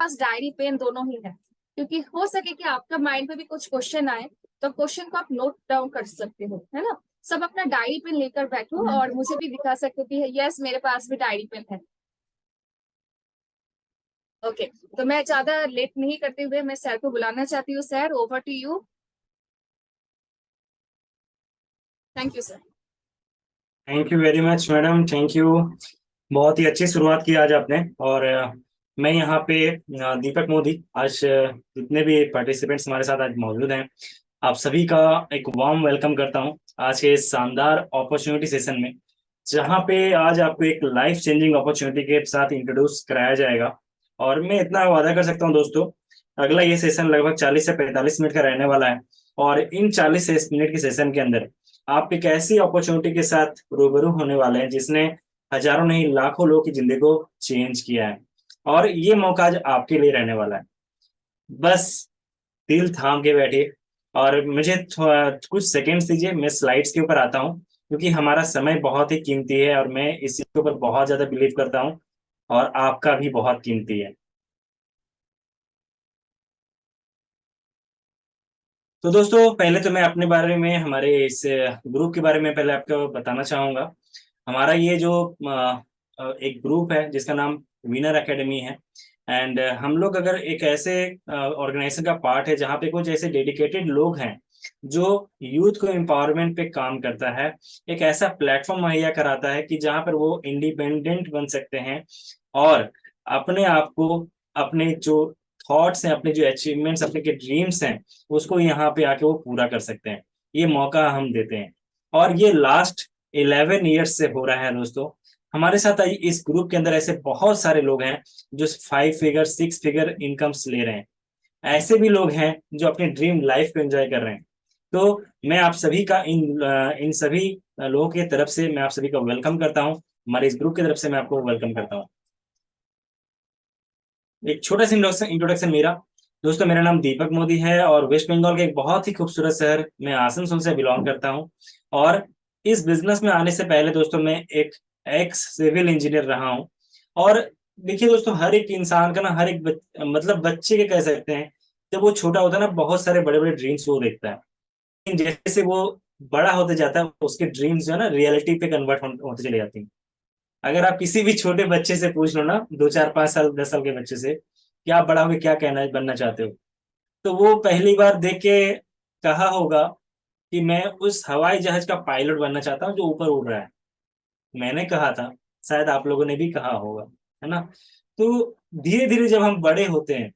पास diary pen दोनों ही है, क्योंकि हो सके कि आपका माइंड में भी कुछ क्वेश्चन आए तो क्वेश्चन को आप नोट डाउन कर सकते हो, है ना। सब अपना डायरी पेन लेकर बैठो और मुझे भी दिखा सकते हो कि यस मेरे पास भी डायरी पेन है। ओके, तो मैं ज्यादा लेट नहीं करते हुए मैं सर को बुलाना चाहती हूँ। Sir, over to you. Thank you sir. Thank you very much madam, thank you. बहुत ही अच्छी शुरुआत की आज आपने। और मैं यहाँ पे दीपक मोदी, आज जितने भी पार्टिसिपेंट्स हमारे साथ आज मौजूद हैं, आप सभी का एक वार्म वेलकम करता हूँ आज के इस शानदार अपॉर्चुनिटी सेशन में, जहाँ पे आज आपको एक लाइफ चेंजिंग अपॉर्चुनिटी के साथ इंट्रोड्यूस कराया जाएगा। और मैं इतना वादा कर सकता हूँ दोस्तों, अगला ये सेशन लगभग 40 से 45 मिनट का रहने वाला है। और इन 40 मिनट के सेशन के अंदर आप एक ऐसी अपॉर्चुनिटी के साथ रूबरू होने वाले हैं जिसने हजारों नहीं लाखों लोगों की जिंदगी को चेंज किया है। और ये मौका आज आपके लिए रहने वाला है। बस दिल थाम के बैठिए और मुझे कुछ सेकंड्स दीजिए, मैं स्लाइड्स के ऊपर आता हूँ, क्योंकि हमारा समय बहुत ही कीमती है और मैं इसी के ऊपर बहुत ज्यादा बिलीव करता हूँ, और आपका भी बहुत कीमती है। तो दोस्तों, पहले तो मैं अपने बारे में, हमारे इस ग्रुप के बारे में पहले आपको बताना चाहूंगा। हमारा ये जो एक ग्रुप है जिसका नाम विनर एकेडमी है। एंड हम लोग अगर एक ऐसे ऑर्गेनाइजेशन का पार्ट है जहाँ पे कुछ ऐसे डेडिकेटेड लोग हैं जो यूथ को एम्पावरमेंट पे काम करता है, एक ऐसा प्लेटफॉर्म मुहैया कराता है कि जहाँ पर वो इंडिपेंडेंट बन सकते हैं और अपने आप को, अपने जो थॉट्स हैं, अपने जो अचीवमेंट्स, अपने के ड्रीम्स हैं, उसको यहाँ पे आके वो पूरा कर सकते हैं। ये मौका हम देते हैं। और ये लास्ट 11 ईयर्स से हो रहा है दोस्तों। हमारे साथ इस ग्रुप के अंदर ऐसे बहुत सारे लोग हैं जो 5 फिगर 6 फिगर इनकम्स ले रहे हैं। ऐसे भी लोग हैं जो अपनी ड्रीम लाइफ को एंजॉय कर रहे हैं। तो मैं आप सभी का इन सभी लोगों की तरफ से मैं आप सभी का वेलकम करता हूँ। हमारे इस ग्रुप की तरफ से मैं आपको वेलकम करता हूँ। एक छोटा सा इंट्रोडक्शन मेरा। दोस्तों, मेरा नाम दीपक मोदी है और वेस्ट बंगाल के एक बहुत ही खूबसूरत शहर मैं आसनसोल से बिलोंग करता हूँ। और इस बिजनेस में आने से पहले दोस्तों मैं एक एक्स सिविल इंजीनियर रहा हूँ। और देखिए दोस्तों, हर एक इंसान का ना, हर एक मतलब बच्चे के कह सकते हैं, जब वो छोटा होता है ना, बहुत सारे बड़े बड़े ड्रीम्स वो देखता है। लेकिन जैसे वो बड़ा होते जाता है, उसके ड्रीम्स जो है ना रियलिटी पे कन्वर्ट होते चले जाती हैं। अगर आप किसी भी छोटे बच्चे से पूछ लो ना, 2 4 5 साल 10 साल के बच्चे से, कि आप बड़ा होके क्या कहना बनना चाहते हो, तो वो पहली बार देख के कहा होगा कि मैं उस हवाई जहाज का पायलट बनना चाहता हूँ जो ऊपर उड़ रहा है। मैंने कहा था, शायद आप लोगों ने भी कहा होगा, है ना। तो धीरे धीरे जब हम बड़े होते हैं,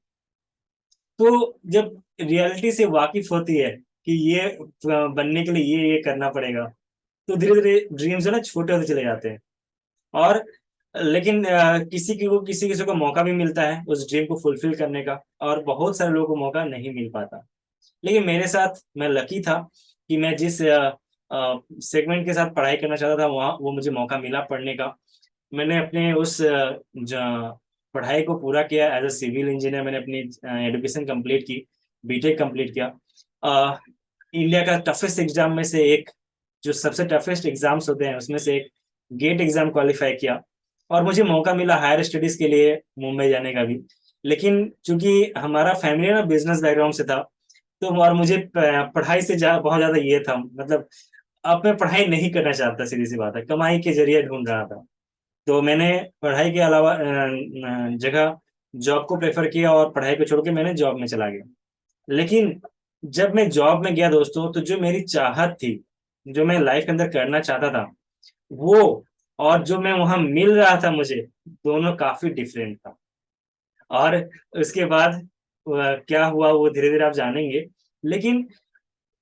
तो जब रियलिटी से वाकिफ होती है कि ये बनने के लिए ये करना पड़ेगा, तो धीरे धीरे ड्रीम्स है ना छोटे होते चले जाते हैं। और लेकिन किसी किसी को मौका भी मिलता है उस ड्रीम को फुलफिल करने का, और बहुत सारे लोगों को मौका नहीं मिल पाता। लेकिन मेरे साथ, मैं लकी था कि मैं जिस सेगमेंट के साथ पढ़ाई करना चाहता था, वहाँ वो मुझे मौका मिला पढ़ने का। मैंने अपने उस पढ़ाई को पूरा किया। एज अ सिविल इंजीनियर मैंने अपनी एजुकेशन कंप्लीट की, बीटेक कंप्लीट किया। इंडिया का टफेस्ट एग्जाम में से एक, जो सबसे टफेस्ट एग्जाम्स होते हैं उसमें से एक, गेट एग्जाम क्वालिफाई किया। और मुझे मौका मिला हायर स्टडीज के लिए मुंबई जाने का भी। लेकिन चूंकि हमारा फैमिली ना बिजनेस बैकग्राउंड से था, तो और मुझे पढ़ाई से बहुत ज्यादा ये था, मतलब अब मैं पढ़ाई नहीं करना चाहता, सीधी सी बात है, कमाई के जरिए ढूंढ रहा था। तो मैंने पढ़ाई के अलावा जगह जॉब को प्रेफर किया और पढ़ाई को छोड़ के मैंने जॉब में चला गया। लेकिन जब मैं जॉब में गया दोस्तों, तो जो मेरी चाहत थी, जो मैं लाइफ के अंदर करना चाहता था, वो और जो मैं वहां मिल रहा था मुझे, दोनों काफी डिफरेंट था। और उसके बाद क्या हुआ वो धीरे धीरे आप जानेंगे। लेकिन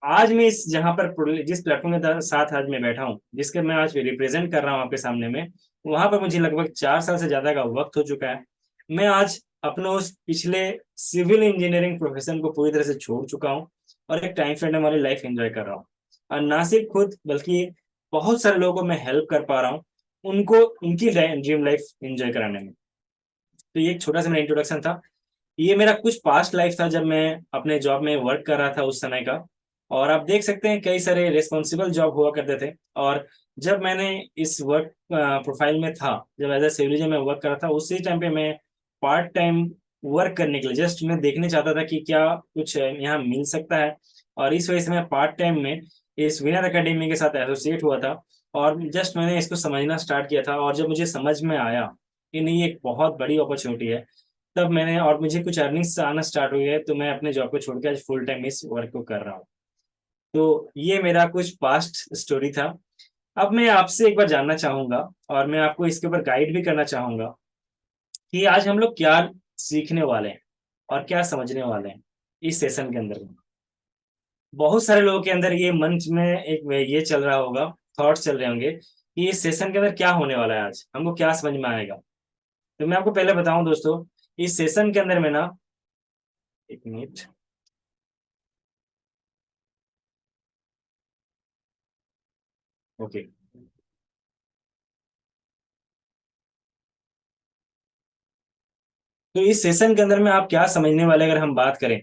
आज मैं इस जहां पर जिस प्लेटफॉर्म के साथ आज मैं बैठा हूँ, जिसके मैं आज रिप्रेजेंट कर रहा हूँ आपके सामने में, वहां पर मुझे लगभग 4 साल से ज्यादा का वक्त हो चुका है। मैं आज अपने उस पिछले सिविल इंजीनियरिंग प्रोफेशन को पूरी तरह से छोड़ चुका हूँ और एक टाइम फ्रेंड वाली लाइफ एंजॉय कर रहा हूँ। और ना सिर्फ खुद, बल्कि बहुत सारे लोगों को मैं हेल्प कर पा रहा हूँ, उनको उनकी ड्रीम लाइफ एंजॉय कराने में। तो ये एक छोटा सा मेरा इंट्रोडक्शन था। ये मेरा कुछ पास्ट लाइफ था जब मैं अपने जॉब में वर्क कर रहा था उस समय का। और आप देख सकते हैं कई सारे रिस्पॉन्सिबल जॉब हुआ करते थे। और जब मैंने इस वर्क प्रोफाइल में था, जब एज ए सिविल में वर्क कर रहा था, उसी टाइम पे मैं पार्ट टाइम वर्क करने के लिए, जस्ट मैं देखने चाहता था कि क्या कुछ यहाँ मिल सकता है। और इस वजह से मैं पार्ट टाइम में इस विनर एकेडमी के साथ एसोसिएट हुआ था, और जस्ट मैंने इसको समझना स्टार्ट किया था। और जब मुझे समझ में आया कि नहीं, एक बहुत बड़ी अपॉर्चुनिटी है, तब मैंने, और मुझे कुछ अर्निंग्स आना स्टार्ट हुई है, तो मैं अपने जॉब को छोड़ के आज फुल टाइम इस वर्क को कर रहा हूँ। तो ये मेरा कुछ पास्ट स्टोरी था। अब मैं आपसे एक बार जानना चाहूंगा, और मैं आपको इसके ऊपर गाइड भी करना चाहूंगा कि आज हम लोग क्या सीखने वाले हैं और क्या समझने वाले हैं इस सेशन के अंदर। बहुत सारे लोगों के अंदर ये मन में एक ये चल रहा होगा, थॉट्स चल रहे होंगे कि इस सेशन के अंदर क्या होने वाला है, आज हमको क्या समझ में आएगा। तो मैं आपको पहले बताऊं दोस्तों, इस सेशन के अंदर में ना, एक मिनट, ओके। तो इस सेशन के अंदर में आप क्या समझने वाले, अगर हम बात करें,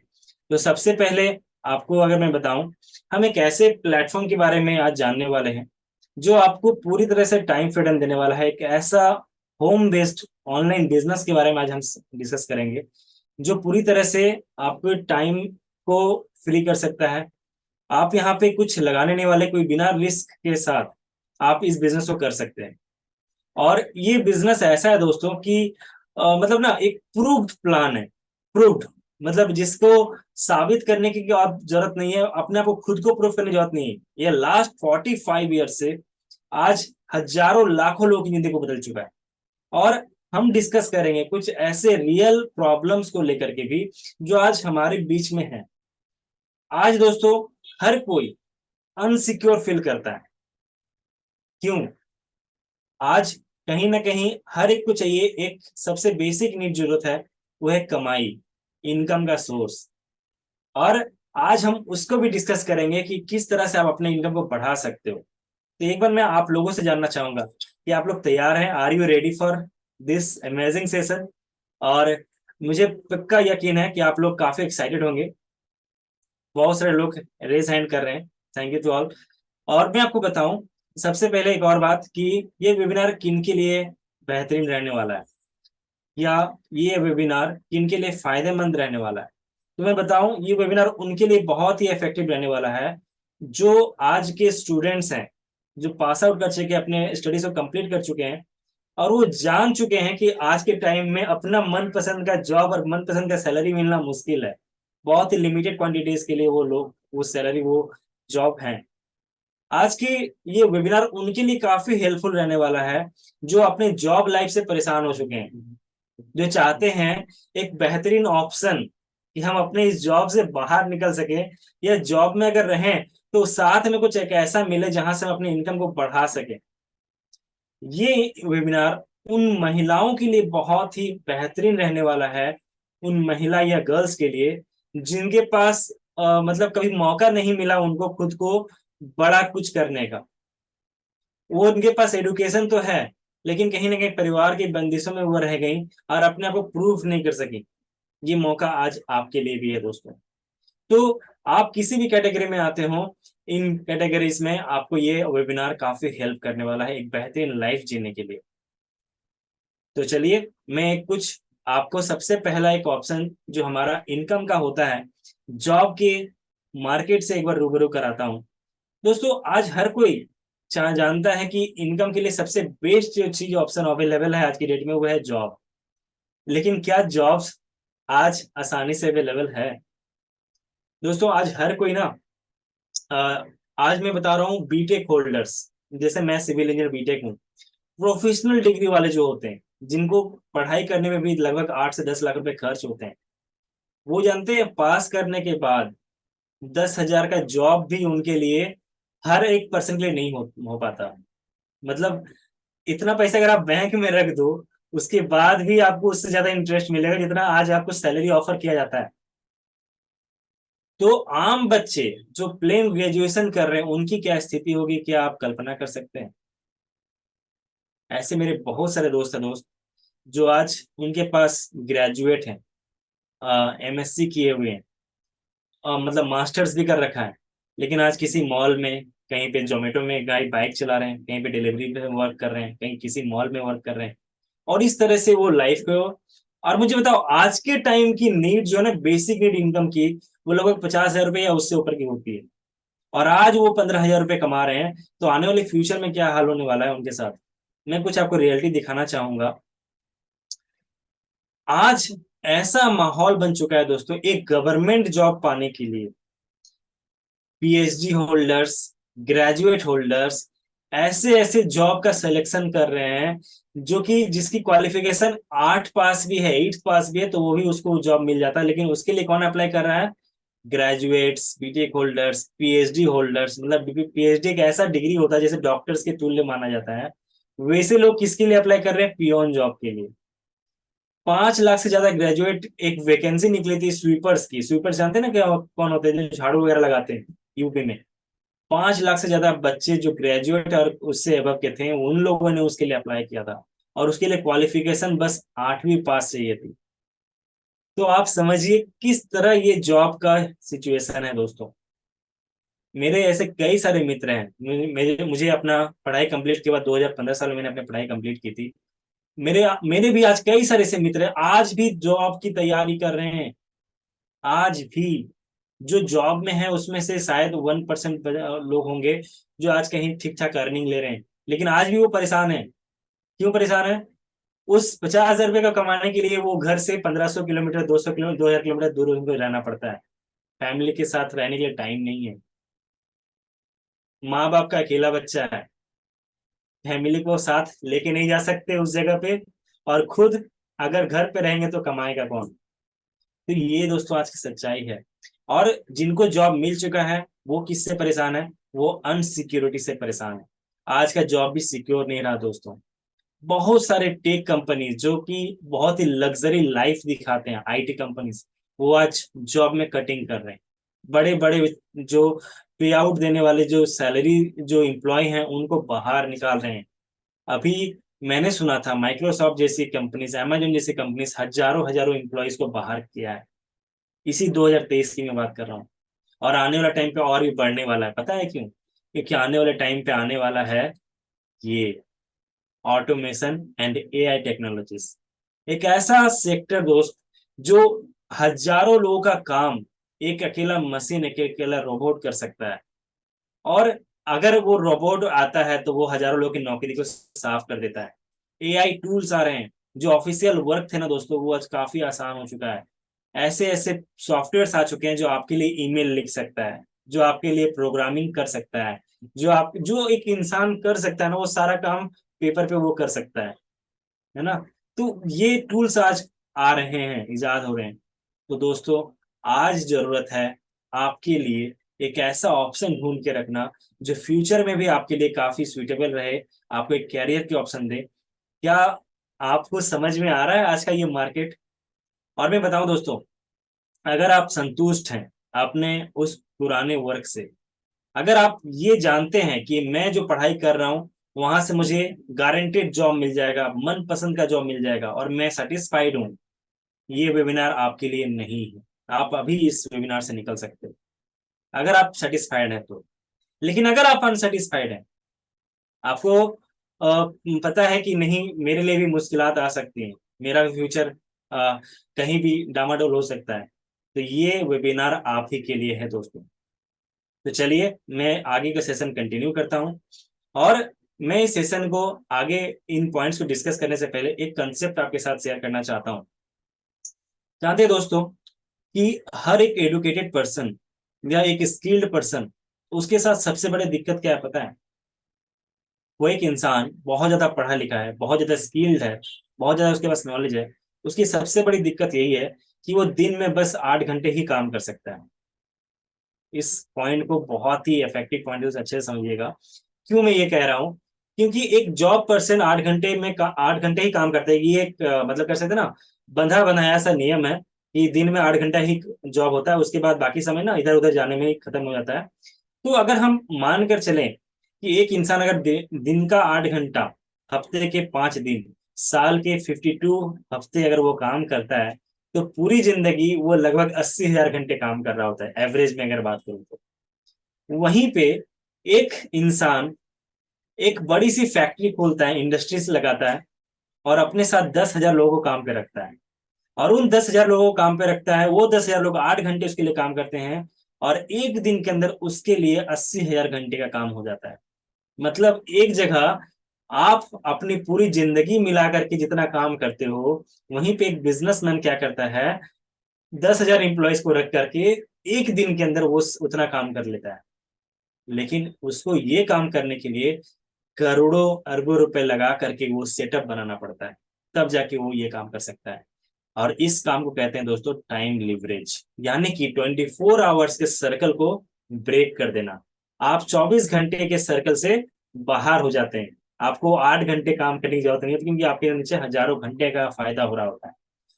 तो सबसे पहले आपको अगर मैं बताऊं, हम एक ऐसे प्लेटफॉर्म के बारे में आज जानने वाले हैं जो आपको पूरी तरह से टाइम फ्रीडम देने वाला है। एक ऐसा होम बेस्ड ऑनलाइन बिजनेस के बारे में आज हम डिस्कस करेंगे, जो पूरी तरह से आपके टाइम को फ्री कर सकता है। आप यहाँ पे कुछ लगाने नहीं वाले, कोई बिना रिस्क के साथ आप इस बिजनेस को कर सकते हैं। और ये बिजनेस ऐसा है दोस्तों कि मतलब ना, एक प्रूव्ड प्लान है। प्रूव्ड मतलब जिसको साबित करने की आप जरूरत नहीं है, अपने आप को खुद को प्रूव करने की जरूरत नहीं है। ये लास्ट 45 ईयर से आज हजारों लाखों लोगों की जिंदगी को बदल चुका है। और हम डिस्कस करेंगे कुछ ऐसे रियल प्रॉब्लम्स को लेकर के भी, जो आज हमारे बीच में है। आज दोस्तों हर कोई अनसिक्योर फील करता है। क्यों? आज कहीं ना कहीं हर एक को चाहिए, एक सबसे बेसिक नीड जरूरत है, वो है कमाई, इनकम का सोर्स। और आज हम उसको भी डिस्कस करेंगे कि किस तरह से आप अपने इनकम को बढ़ा सकते हो। तो एक बार मैं आप लोगों से जानना चाहूंगा कि आप लोग तैयार हैं, are you ready for this amazing session? और मुझे पक्का यकीन है कि आप लोग काफी एक्साइटेड होंगे। बहुत सारे लोग रेज हैंड कर रहे हैं, थैंक यू टू ऑल। और मैं आपको बताऊं, सबसे पहले एक और बात कि ये वेबिनार किन के लिए बेहतरीन रहने वाला है, या ये वेबिनार किन के लिए फायदेमंद रहने वाला है। तो मैं बताऊं, ये वेबिनार उनके लिए बहुत ही इफेक्टिव रहने वाला है जो आज के स्टूडेंट्स हैं, जो पास आउट कर चुके हैं, अपने स्टडीज को कंप्लीट कर चुके हैं, और वो जान चुके हैं कि आज के टाइम में अपना मनपसंद का जॉब और मनपसंद का सैलरी मिलना मुश्किल है। बहुत ही लिमिटेड क्वांटिटीज के लिए वो लोग, वो सैलरी, वो जॉब है। आज की ये वेबिनार उनके लिए काफी हेल्पफुल रहने वाला है, जो अपने जॉब लाइफ से परेशान हो चुके हैं, जो चाहते हैं एक बेहतरीन ऑप्शन कि हम अपने इस जॉब से बाहर निकल सके, या जॉब में अगर रहें तो साथ में कुछ एक ऐसा मिले जहां से हम अपनी इनकम को बढ़ा सके। ये वेबिनार उन महिलाओं के लिए बहुत ही बेहतरीन रहने वाला है, उन महिला या गर्ल्स के लिए जिनके पास मतलब कभी मौका नहीं मिला उनको खुद को बड़ा कुछ करने का। वो, उनके पास एडुकेशन तो है, लेकिन कहीं ना कहीं परिवार की बंदिशों में वो रह गई और अपने आप को प्रूव नहीं कर सकी। ये मौका आज आपके लिए भी है दोस्तों। तो आप किसी भी कैटेगरी में आते हो, इन कैटेगरीज में आपको ये वेबिनार काफी हेल्प करने वाला है एक बेहतरीन लाइफ जीने के लिए। तो चलिए, मैं कुछ आपको सबसे पहला एक ऑप्शन जो हमारा इनकम का होता है, जॉब के मार्केट से एक बार रूबरू कराता हूँ। दोस्तों आज हर कोई जानता है कि इनकम के लिए सबसे बेस्ट जो चीज ऑप्शन अवेलेबल है आज की डेट में, वो है जॉब। लेकिन क्या जॉब्स आज आसानी से अवेलेबल है? दोस्तों आज हर कोई ना, अ, आज मैं बता रहा हूँ बीटेक होल्डर्स, जैसे मैं सिविल इंजीनियर बीटेक हूँ, प्रोफेशनल डिग्री वाले जो होते हैं, जिनको पढ़ाई करने में भी लगभग 8 से 10 लाख रुपए खर्च होते हैं, वो जानते हैं पास करने के बाद 10,000 का जॉब भी उनके लिए, हर एक पर्सन के लिए नहीं हो पाता। मतलब इतना पैसा अगर आप बैंक में रख दो, उसके बाद भी आपको उससे ज्यादा इंटरेस्ट मिलेगा जितना आज आपको सैलरी ऑफर किया जाता है। तो आम बच्चे जो प्लेन ग्रेजुएशन कर रहे हैं, उनकी क्या स्थिति होगी, क्या आप कल्पना कर सकते हैं? ऐसे मेरे बहुत सारे दोस्त हैं दोस्त, जो आज उनके पास ग्रेजुएट हैं, एमएससी किए हुए हैं, मतलब मास्टर्स भी कर रखा है, लेकिन आज किसी मॉल में, कहीं पे जोमेटो में गाय बाइक चला रहे हैं, कहीं पे डिलीवरी पे वर्क कर रहे हैं, कहीं किसी मॉल में वर्क कर रहे हैं। और इस तरह से वो लाइफ को और मुझे बताओ आज के टाइम की नीड जो है ना, बेसिक नीड इनकम की, वो लगभग 50,000 रुपये या उससे ऊपर की होती है। और आज वो 15,000 रुपये कमा रहे हैं, तो आने वाले फ्यूचर में क्या हाल होने वाला है उनके साथ। मैं कुछ आपको रियलिटी दिखाना चाहूंगा। आज ऐसा माहौल बन चुका है दोस्तों, एक गवर्नमेंट जॉब पाने के लिए पीएचडी होल्डर्स, ग्रेजुएट होल्डर्स ऐसे ऐसे जॉब का सिलेक्शन कर रहे हैं, जो कि जिसकी क्वालिफिकेशन 8 पास भी है, 8 पास भी है, तो वो भी उसको जॉब मिल जाता है। लेकिन उसके लिए कौन अप्लाई कर रहा है? Graduates, BTech holders, PhD holders. मतलब पीएचडी एक ऐसा डिग्री होता है जैसे डॉक्टर्स के तुल्य माना जाता है। वैसे लोग किसके लिए अप्लाई कर रहे हैं? पियोन जॉब के लिए। 5 लाख से ज्यादा ग्रेजुएट एक वैकेंसी निकली थी स्वीपर्स की। स्वीपर्स जानते हैं ना क्या कौन होते हैं? जो झाड़ू वगैरह लगाते हैं यूपी में। 5 लाख से ज्यादा बच्चे जो ग्रेजुएट और उससे अबव के थे, उन लोगों ने उसके लिए अप्लाई किया था। और उसके लिए क्वालिफिकेशन बस 8वीं पास चाहिए थी। तो आप समझिए किस तरह ये जॉब का सिचुएशन है दोस्तों। मेरे ऐसे कई सारे मित्र हैं। मुझे अपना पढ़ाई कंप्लीट के बाद 2015 साल में मैंने अपनी पढ़ाई कंप्लीट की थी। मेरे मेरे भी आज कई सारे ऐसे मित्र हैं, आज भी जॉब की तैयारी कर रहे हैं। आज भी जो जॉब में है उसमें से शायद 1% लोग होंगे जो आज कहीं ठीक ठाक अर्निंग ले रहे हैं। लेकिन आज भी वो परेशान है। क्यों परेशान है? उस 50,000 रुपये का कमाने के लिए वो घर से 1500 किलोमीटर, 200 किलोमीटर, 2000 किलोमीटर दूर उनको रहना पड़ता है। फैमिली के साथ रहने के लिए टाइम नहीं है। माँ बाप का अकेला बच्चा है, फैमिली को साथ लेके नहीं जा सकते उस जगह पे। और खुद अगर घर पे रहेंगे तो कमाएगा कौन? तो ये दोस्तों आज की सच्चाई है। और जिनको जॉब मिल चुका है वो किससे परेशान है? वो अनसिक्योरिटी से परेशान है। आज का जॉब भी सिक्योर नहीं रहा दोस्तों। बहुत सारे टेक कंपनी जो कि बहुत ही लग्जरी लाइफ दिखाते हैं, आईटी कंपनीज, वो आज जॉब में कटिंग कर रहे हैं। बड़े बड़े जो पे आउट देने वाले जो सैलरी जो एम्प्लॉय हैं उनको बाहर निकाल रहे हैं। अभी मैंने सुना था माइक्रोसॉफ्ट जैसी कंपनीज, अमेजन जैसी कंपनीज हजारों हजारों एम्प्लॉयज को बाहर किया है। इसी 2023 की मैं बात कर रहा हूँ। और आने वाला टाइम पे और भी बढ़ने वाला है। पता है क्यों? क्योंकि आने वाले टाइम पे आने वाला है ये ऑटोमेशन एंड एआई टेक्नोलॉजीज। एक ऐसा सेक्टर दोस्त जो हजारों लोगों का काम एक अकेला मशीन, एक अकेला रोबोट कर सकता है। और अगर वो रोबोट आता है तो वो हजारों लोगों की नौकरी को साफ कर देता है। एआई टूल्स आ रहे हैं। जो ऑफिशियल वर्क थे ना दोस्तों, वो आज काफी आसान हो चुका है। ऐसे ऐसे सॉफ्टवेयर आ चुके हैं जो आपके लिए ईमेल लिख सकता है, जो आपके लिए प्रोग्रामिंग कर सकता है, जो एक इंसान कर सकता है ना, वो सारा काम पेपर पे वो कर सकता है ना। तो ये टूल्स आज आ रहे हैं, इजाद हो रहे हैं। तो दोस्तों आज जरूरत है आपके लिए एक ऐसा ऑप्शन ढूंढ के रखना जो फ्यूचर में भी आपके लिए काफी सुइटेबल रहे, आपको एक कैरियर के ऑप्शन दे। क्या आपको समझ में आ रहा है आज का ये मार्केट? और मैं बताऊं दोस्तों, अगर आप संतुष्ट हैं अपने उस पुराने वर्क से, अगर आप ये जानते हैं कि मैं जो पढ़ाई कर रहा हूँ वहां से मुझे गारंटेड जॉब मिल जाएगा, मन पसंद का जॉब मिल जाएगा और मैं सेटिस्फाइड हूँ, ये वेबिनार आपके लिए नहीं है। आप अभी इस वेबिनार से निकल सकते हो अगर आप सेटिस्फाइड है तो। लेकिन अगर आप अनसेटिस्फाइड है, आपको पता है कि नहीं मेरे लिए भी मुश्किलात आ सकती हैं, मेरा भी फ्यूचर कहीं भी डामाडोल हो सकता है, तो ये वेबिनार आप ही के लिए है दोस्तों। तो चलिए मैं आगे का सेशन कंटिन्यू करता हूँ। और मैं इस सेशन को आगे इन पॉइंट्स को डिस्कस करने से पहले एक कंसेप्ट आपके साथ शेयर करना चाहता हूँ। जानते हैं दोस्तों कि हर एक एडुकेटेड पर्सन या एक स्किल्ड पर्सन, उसके साथ सबसे बड़ी दिक्कत क्या है पता है? वो एक इंसान बहुत ज्यादा पढ़ा लिखा है, बहुत ज्यादा स्किल्ड है, बहुत ज्यादा उसके पास नॉलेज है, उसकी सबसे बड़ी दिक्कत यही है कि वो दिन में बस 8 घंटे ही काम कर सकता है। इस पॉइंट को बहुत ही इफेक्टिव पॉइंट अच्छे से समझिएगा। क्यों मैं ये कह रहा हूँ? क्योंकि एक जॉब पर्सन 8 घंटे में 8 घंटे ही काम करता है, ये एक मतलब कर सकते हैं ना, बंधा बनाया सा नियम है कि दिन में 8 घंटा ही जॉब होता है, उसके बाद बाकी समय ना इधर उधर जाने में ही खत्म हो जाता है। तो अगर हम मान कर चलें कि एक इंसान अगर दिन का 8 घंटा, हफ्ते के 5 दिन, साल के 52 हफ्ते अगर वो काम करता है, तो पूरी जिंदगी वो लगभग 80,000 घंटे काम कर रहा होता है एवरेज में अगर बात करूं तो। वहीं पे एक इंसान एक बड़ी सी फैक्ट्री खोलता है, इंडस्ट्रीज लगाता है और अपने साथ 10,000 लोगों को काम पे रखता है। और उन 10,000 लोगों को काम पे रखता है, वो 10,000 लोग 8 घंटे उसके लिए काम करते हैं, और एक दिन के अंदर उसके लिए 80,000 घंटे का काम हो जाता है। मतलब एक जगह आप अपनी पूरी जिंदगी मिला करके जितना काम करते हो, वहीं पे एक बिजनेसमैन क्या करता है, 10,000 एम्प्लॉयज को रख करके एक दिन के अंदर वो उतना काम कर लेता है। लेकिन उसको ये काम करने के लिए करोड़ों अरबों रुपए लगा करके वो सेटअप बनाना पड़ता है, तब जाके वो ये काम कर सकता है। और इस काम को कहते हैं दोस्तों टाइम लिवरेज, यानी कि 24 आवर्स के सर्कल को ब्रेक कर देना। आप 24 घंटे के सर्कल से बाहर हो जाते हैं, आपको 8 घंटे काम करने की जरूरत नहीं होती, क्योंकि आपके नीचे हजारों घंटे का फायदा हो रहा होता है।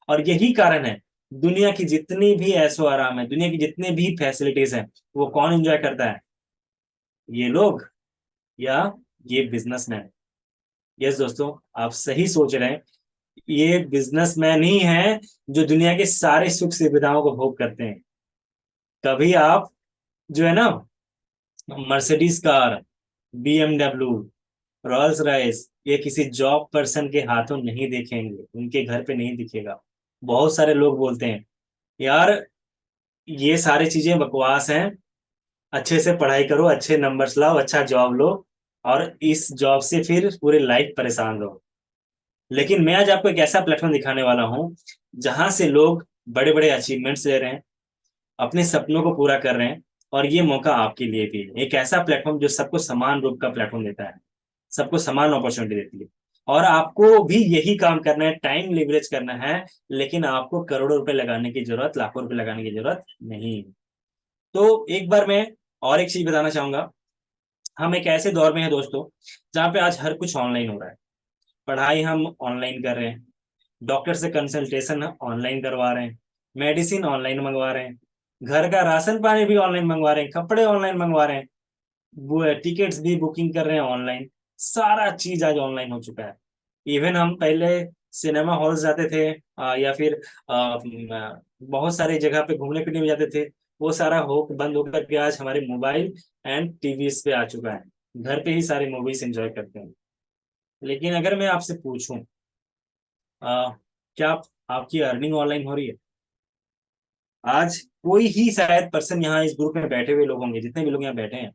और यही कारण है, दुनिया की जितनी भी ऐशो आराम है, दुनिया की जितने भी फैसिलिटीज हैं, वो कौन एंजॉय करता है? ये लोग, या ये बिजनेसमैन। यस दोस्तों, आप सही सोच रहे हैं, ये बिजनेसमैन ही हैं जो दुनिया के सारे सुख सुविधाओं को भोग करते हैं। कभी आप जो है ना, Mercedes car, BMW, Royals Royce, ये किसी जॉब पर्सन के हाथों नहीं देखेंगे, उनके घर पे नहीं दिखेगा। बहुत सारे लोग बोलते हैं, यार ये सारी चीजें बकवास हैं, अच्छे से पढ़ाई करो, अच्छे नंबर्स लाओ, अच्छा जॉब लो, और इस जॉब से फिर पूरी लाइफ परेशान रहो। लेकिन मैं आज आपको एक ऐसा प्लेटफॉर्म दिखाने वाला हूं, जहां से लोग बड़े बड़े अचीवमेंट्स ले रहे हैं, अपने सपनों को पूरा कर रहे हैं। और ये मौका आपके लिए भी है, एक ऐसा प्लेटफॉर्म जो सबको समान रूप का प्लेटफॉर्म देता है, सबको समान अपॉर्चुनिटी देती है। और आपको भी यही काम करना है, टाइम लिवरेज करना है। लेकिन आपको करोड़ों रुपए लगाने की जरूरत, लाखों रुपए लगाने की जरूरत नहीं है। तो एक बार मैं और एक चीज बताना चाहूंगा, हम एक ऐसे दौर में हैं दोस्तों, जहाँ पे आज हर कुछ ऑनलाइन हो रहा है। पढ़ाई हम ऑनलाइन कर रहे हैं, डॉक्टर से कंसल्टेशन ऑनलाइन करवा रहे हैं, मेडिसिन ऑनलाइन मंगवा रहे हैं, घर का राशन पानी भी ऑनलाइन मंगवा रहे हैं, कपड़े ऑनलाइन मंगवा रहे हैं, वो टिकट्स भी बुकिंग कर रहे हैं ऑनलाइन। सारा चीज आज ऑनलाइन हो चुका है। इवन हम पहले सिनेमा हॉल्स जाते थे, या फिर बहुत सारी जगह पे घूमने फिरने में जाते थे, वो सारा हो बंद होकर के आज हमारे मोबाइल एंड टीवीज पे आ चुका है। घर पे ही सारे मूवीज एंजॉय करते हैं। लेकिन अगर मैं आपसे पूछूं, क्या आपकी अर्निंग ऑनलाइन हो रही है? आज कोई ही शायद पर्सन यहाँ इस ग्रुप में बैठे हुए लोग होंगे, जितने भी लोग यहाँ बैठे हैं,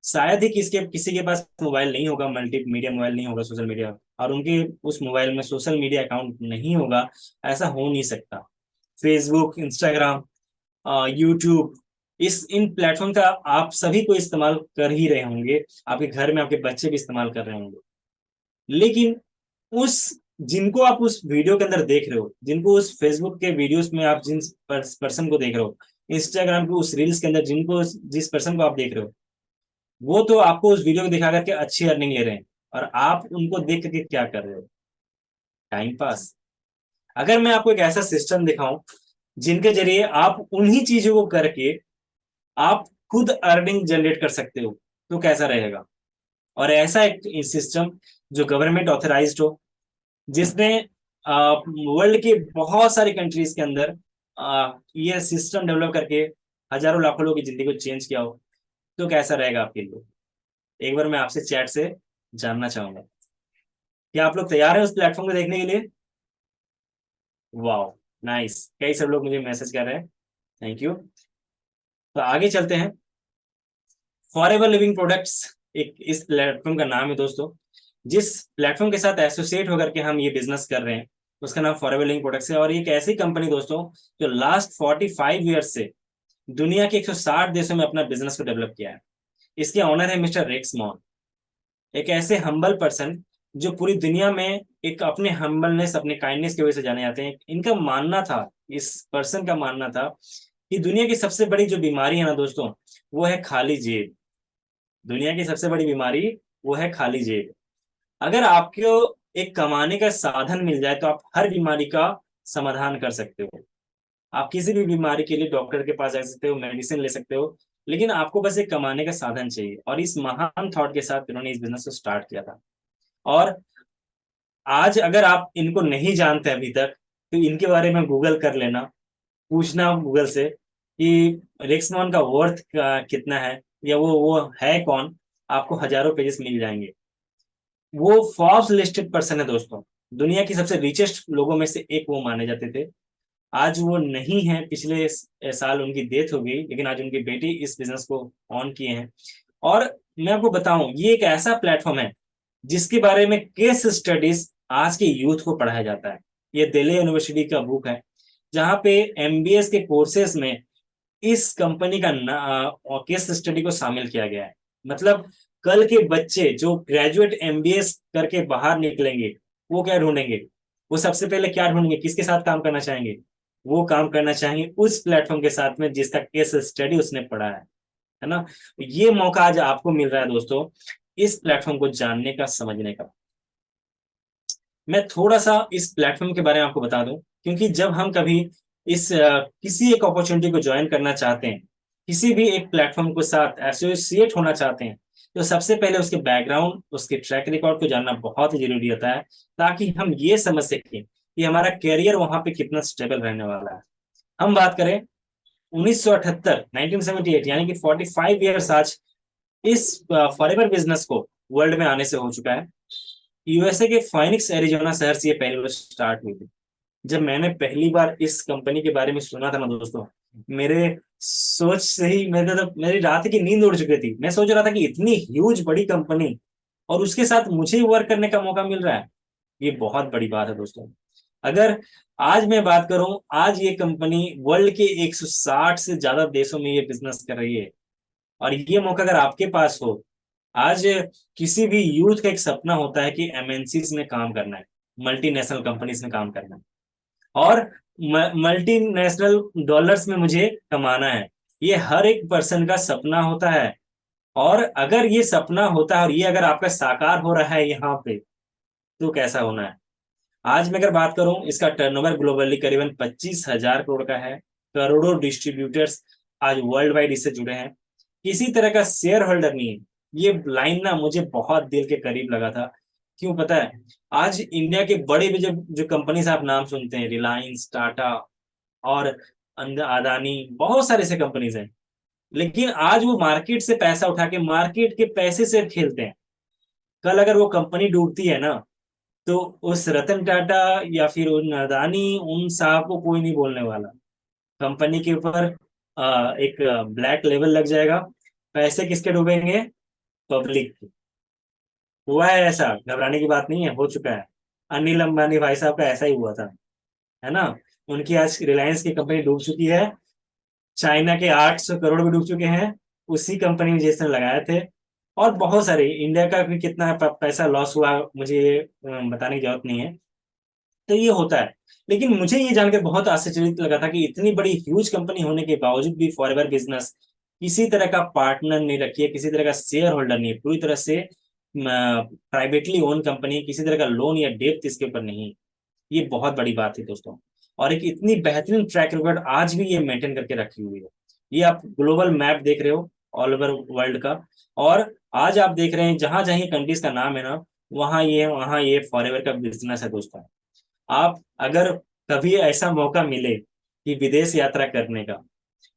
शायद ही किसी के पास मोबाइल नहीं होगा, मल्टी मीडिया मोबाइल नहीं होगा, सोशल मीडिया, और उनके उस मोबाइल में सोशल मीडिया अकाउंट नहीं होगा। ऐसा हो नहीं सकता। फेसबुक, इंस्टाग्राम, यूट्यूब, इस इन प्लेटफॉर्म का आप सभी को इस्तेमाल कर ही रहे होंगे, आपके घर में आपके बच्चे भी इस्तेमाल कर रहे होंगे। लेकिन उस जिनको आप उस वीडियो के अंदर देख रहे हो, जिनको उस फेसबुक के वीडियोस में आप जिन पर्सन को देख रहे हो, इंस्टाग्राम के उस रील्स के अंदर जिनको जिस पर्सन को आप देख रहे हो, वो तो आपको उस वीडियो को दिखा करके अच्छी अर्निंग ले रहे हैं, और आप उनको देख करके क्या कर रहे हो? Time pass. अगर मैं आपको एक ऐसा सिस्टम दिखाऊं जिनके जरिए आप उन्हीं चीजों को करके आप खुद अर्निंग जनरेट कर सकते हो, तो कैसा रहेगा? और ऐसा एक सिस्टम जो गवर्नमेंट ऑथराइज्ड हो, जिसने वर्ल्ड के बहुत सारी कंट्रीज के अंदर ये सिस्टम डेवलप करके हजारों लाखों लोगों की जिंदगी को चेंज किया हो, तो कैसा रहेगा आपके लिए? एक बार मैं आपसे चैट से जानना चाहूंगा, क्या आप लोग तैयार हैं उस प्लेटफॉर्म को देखने के लिए? वाह, नाइस, कई सब लोग मुझे मैसेज कर रहे हैं, थैंक यू। तो आगे चलते हैं। फॉरएवर लिविंग प्रोडक्ट्स एक इस प्लेटफॉर्म का नाम है दोस्तों। जिस प्लेटफॉर्म के साथ एसोसिएट होकर के हम ये बिजनेस कर रहे हैं, उसका नाम फॉरएवर लिविंग प्रोडक्ट्स है। और ये एक ऐसी कंपनी दोस्तों, जो लास्ट 45 ईयर्स से दुनिया के 160 देशों में अपना बिजनेस को डेवलप किया है। इसके ऑनर है मिस्टर रेक्स मॉन, एक ऐसे हम्बल पर्सन जो पूरी दुनिया में एक अपने हम्बलनेस, अपने काइंडनेस की वजह से जाने जाते हैं। इनका मानना था, इस पर्सन का मानना था, कि दुनिया की सबसे बड़ी जो बीमारी है ना दोस्तों, वो है खाली जेब। दुनिया की सबसे बड़ी बीमारी वो है खाली जेब। अगर आपको एक कमाने का साधन मिल जाए, तो आप हर बीमारी का समाधान कर सकते हो। आप किसी भी बीमारी के लिए डॉक्टर के पास जा सकते हो, मेडिसिन ले सकते हो, लेकिन आपको बस एक कमाने का साधन चाहिए। और इस महान थॉट के साथ इन्होंने इस बिजनेस को स्टार्ट किया था। और आज अगर आप इनको नहीं जानते अभी तक, तो इनके बारे में गूगल कर लेना, पूछना गूगल से कि रेक्समॉन का वर्थ कितना है, या वो है कौन। आपको हजारों पेजेस मिल जाएंगे। वो फॉर्ब्स लिस्टेड पर्सन है दोस्तों, दुनिया की सबसे रिचेस्ट लोगों में से एक वो माने जाते थे। आज वो नहीं है, पिछले साल उनकी डेथ हो गई, लेकिन आज उनकी बेटी इस बिजनेस को ऑन किए हैं। और मैं आपको बताऊं, ये एक ऐसा प्लेटफॉर्म है जिसके बारे में केस स्टडीज आज के यूथ को पढ़ाया जाता है। ये दिल्ली यूनिवर्सिटी का बुक है, जहाँ पे एमबीएस के कोर्सेज में इस कंपनी का केस स्टडी को शामिल किया गया है। मतलब कल के बच्चे जो ग्रेजुएट एमबीएस करके बाहर निकलेंगे, वो क्या ढूंढेंगे? वो सबसे पहले क्या ढूंढेंगे? किसके साथ काम करना चाहेंगे? वो काम करना चाहेंगे उस प्लेटफॉर्म के साथ में जिसका केस स्टडी उसने पढ़ा है ना। ये मौका आज आपको मिल रहा है दोस्तों, इस प्लेटफॉर्म को जानने का, समझने का। मैं थोड़ा सा इस प्लेटफॉर्म के बारे में आपको बता दूं, क्योंकि जब हम कभी किसी एक अपॉर्चुनिटी को ज्वाइन करना चाहते हैं, किसी भी एक प्लेटफॉर्म के साथ एसोसिएट होना चाहते हैं, तो सबसे पहले उसके बैकग्राउंड, उसके ट्रैक रिकॉर्ड को जानना बहुत ही जरूरी होता है, ताकि हम ये समझ सकें कि हमारा करियर वहां पे कितना स्टेबल रहने वाला है। हम बात करें 1978, 1978, यानी कि 45 ईयर्स आज इस फॉरएवर बिजनेस को वर्ल्ड में आने से हो चुका है। यूएसए के फाइनिक्स एरिजोना शहर से ये पहली बार स्टार्ट हुई थी। जब मैंने पहली बार इस कंपनी के बारे में सुना था ना दोस्तों, मेरे सोच से ही मेरी रात की नींद उड़ चुकी थी। मैं सोच रहा था कि इतनी ह्यूज बड़ी कंपनी और उसके साथ मुझे वर्क करने का मौका मिल रहा है, ये बहुत बड़ी बात है दोस्तों। अगर आज मैं बात करूं, आज ये कंपनी वर्ल्ड के 160 से ज्यादा देशों में ये बिजनेस कर रही है। और ये मौका अगर आपके पास हो, आज किसी भी यूथ का एक सपना होता है कि एमएनसीज में काम करना है, मल्टीनेशनल कंपनीज में काम करना है, और मल्टीनेशनल डॉलर्स में मुझे कमाना है। ये हर एक पर्सन का सपना होता है। और अगर ये सपना होता है और ये अगर आपका साकार हो रहा है यहाँ पे, तो कैसा होना है। आज मैं अगर बात करूं, इसका टर्नओवर ग्लोबली करीबन 25,000 करोड़ का है। करोड़ों डिस्ट्रीब्यूटर्स आज वर्ल्ड वाइड इससे जुड़े हैं। किसी तरह का शेयर होल्डर नहीं है। ये लाइन ना मुझे बहुत दिल के करीब लगा था। क्यों पता है? आज इंडिया के बड़े भी जो जो कंपनीज आप नाम सुनते हैं, रिलायंस, टाटा और अदानी, बहुत सारे ऐसे कंपनीज हैं, लेकिन आज वो मार्केट से पैसा उठा के मार्केट के पैसे से खेलते हैं। कल अगर वो कंपनी डूबती है ना, तो उस रतन टाटा या फिर उन अदानी, उन साहब को कोई नहीं बोलने वाला। कंपनी के ऊपर एक ब्लैक लेवल लग जाएगा। पैसे किसके डूबेंगे? पब्लिक के। हुआ है ऐसा, घबराने की बात नहीं है, हो चुका है। अनिल अंबानी भाई साहब का ऐसा ही हुआ था, है ना। उनकी आज रिलायंस की कंपनी डूब चुकी है। चाइना के 800 करोड़ भी डूब चुके हैं, उसी कंपनी में जिसने लगाए थे। और बहुत सारे, इंडिया का भी कितना पैसा लॉस हुआ, मुझे ये बताने की जरूरत नहीं है। तो ये होता है। लेकिन मुझे ये जानकर बहुत आश्चर्यचकित लगा था कि इतनी बड़ी ह्यूज कंपनी होने के बावजूद भी फॉरएवर बिजनेस किसी तरह का पार्टनर नहीं रखी है, किसी तरह का शेयर होल्डर नहीं है, पूरी तरह से प्राइवेटली ओन कंपनी, किसी तरह का लोन या डेप्थ इसके ऊपर नहीं है। ये बहुत बड़ी बात है दोस्तों। और एक इतनी बेहतरीन ट्रैक रिकॉर्ड आज भी ये मेंटेन करके रखी हुई है। ये आप ग्लोबल मैप देख रहे हो, ऑल ओवर वर्ल्ड का। और आज आप देख रहे हैं जहां जहां ये कंट्रीज का नाम है ना, वहां ये फॉरएवर का बिजनेस है दोस्तों। आप अगर कभी ऐसा मौका मिले कि विदेश यात्रा करने का,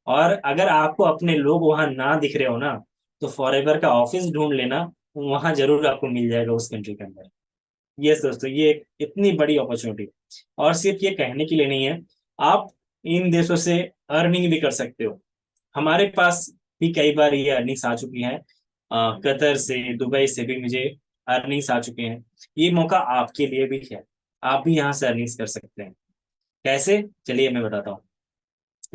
और अगर आपको अपने लोग वहां ना दिख रहे हो ना, तो फॉरएवर का ऑफिस ढूंढ लेना, वहां जरूर आपको मिल जाएगा उस कंट्री के अंदर। यस दोस्तों, ये एक इतनी बड़ी अपॉर्चुनिटी, और सिर्फ ये कहने के लिए नहीं है, आप इन देशों से अर्निंग भी कर सकते हो। हमारे पास भी कई बार ये अर्निंग्स आ चुकी हैं। कतर से, दुबई से भी मुझे अर्निंग्स आ चुके हैं। ये मौका आपके लिए भी है, आप भी यहाँ से अर्निंग्स कर सकते हैं। कैसे? चलिए मैं बताता हूँ।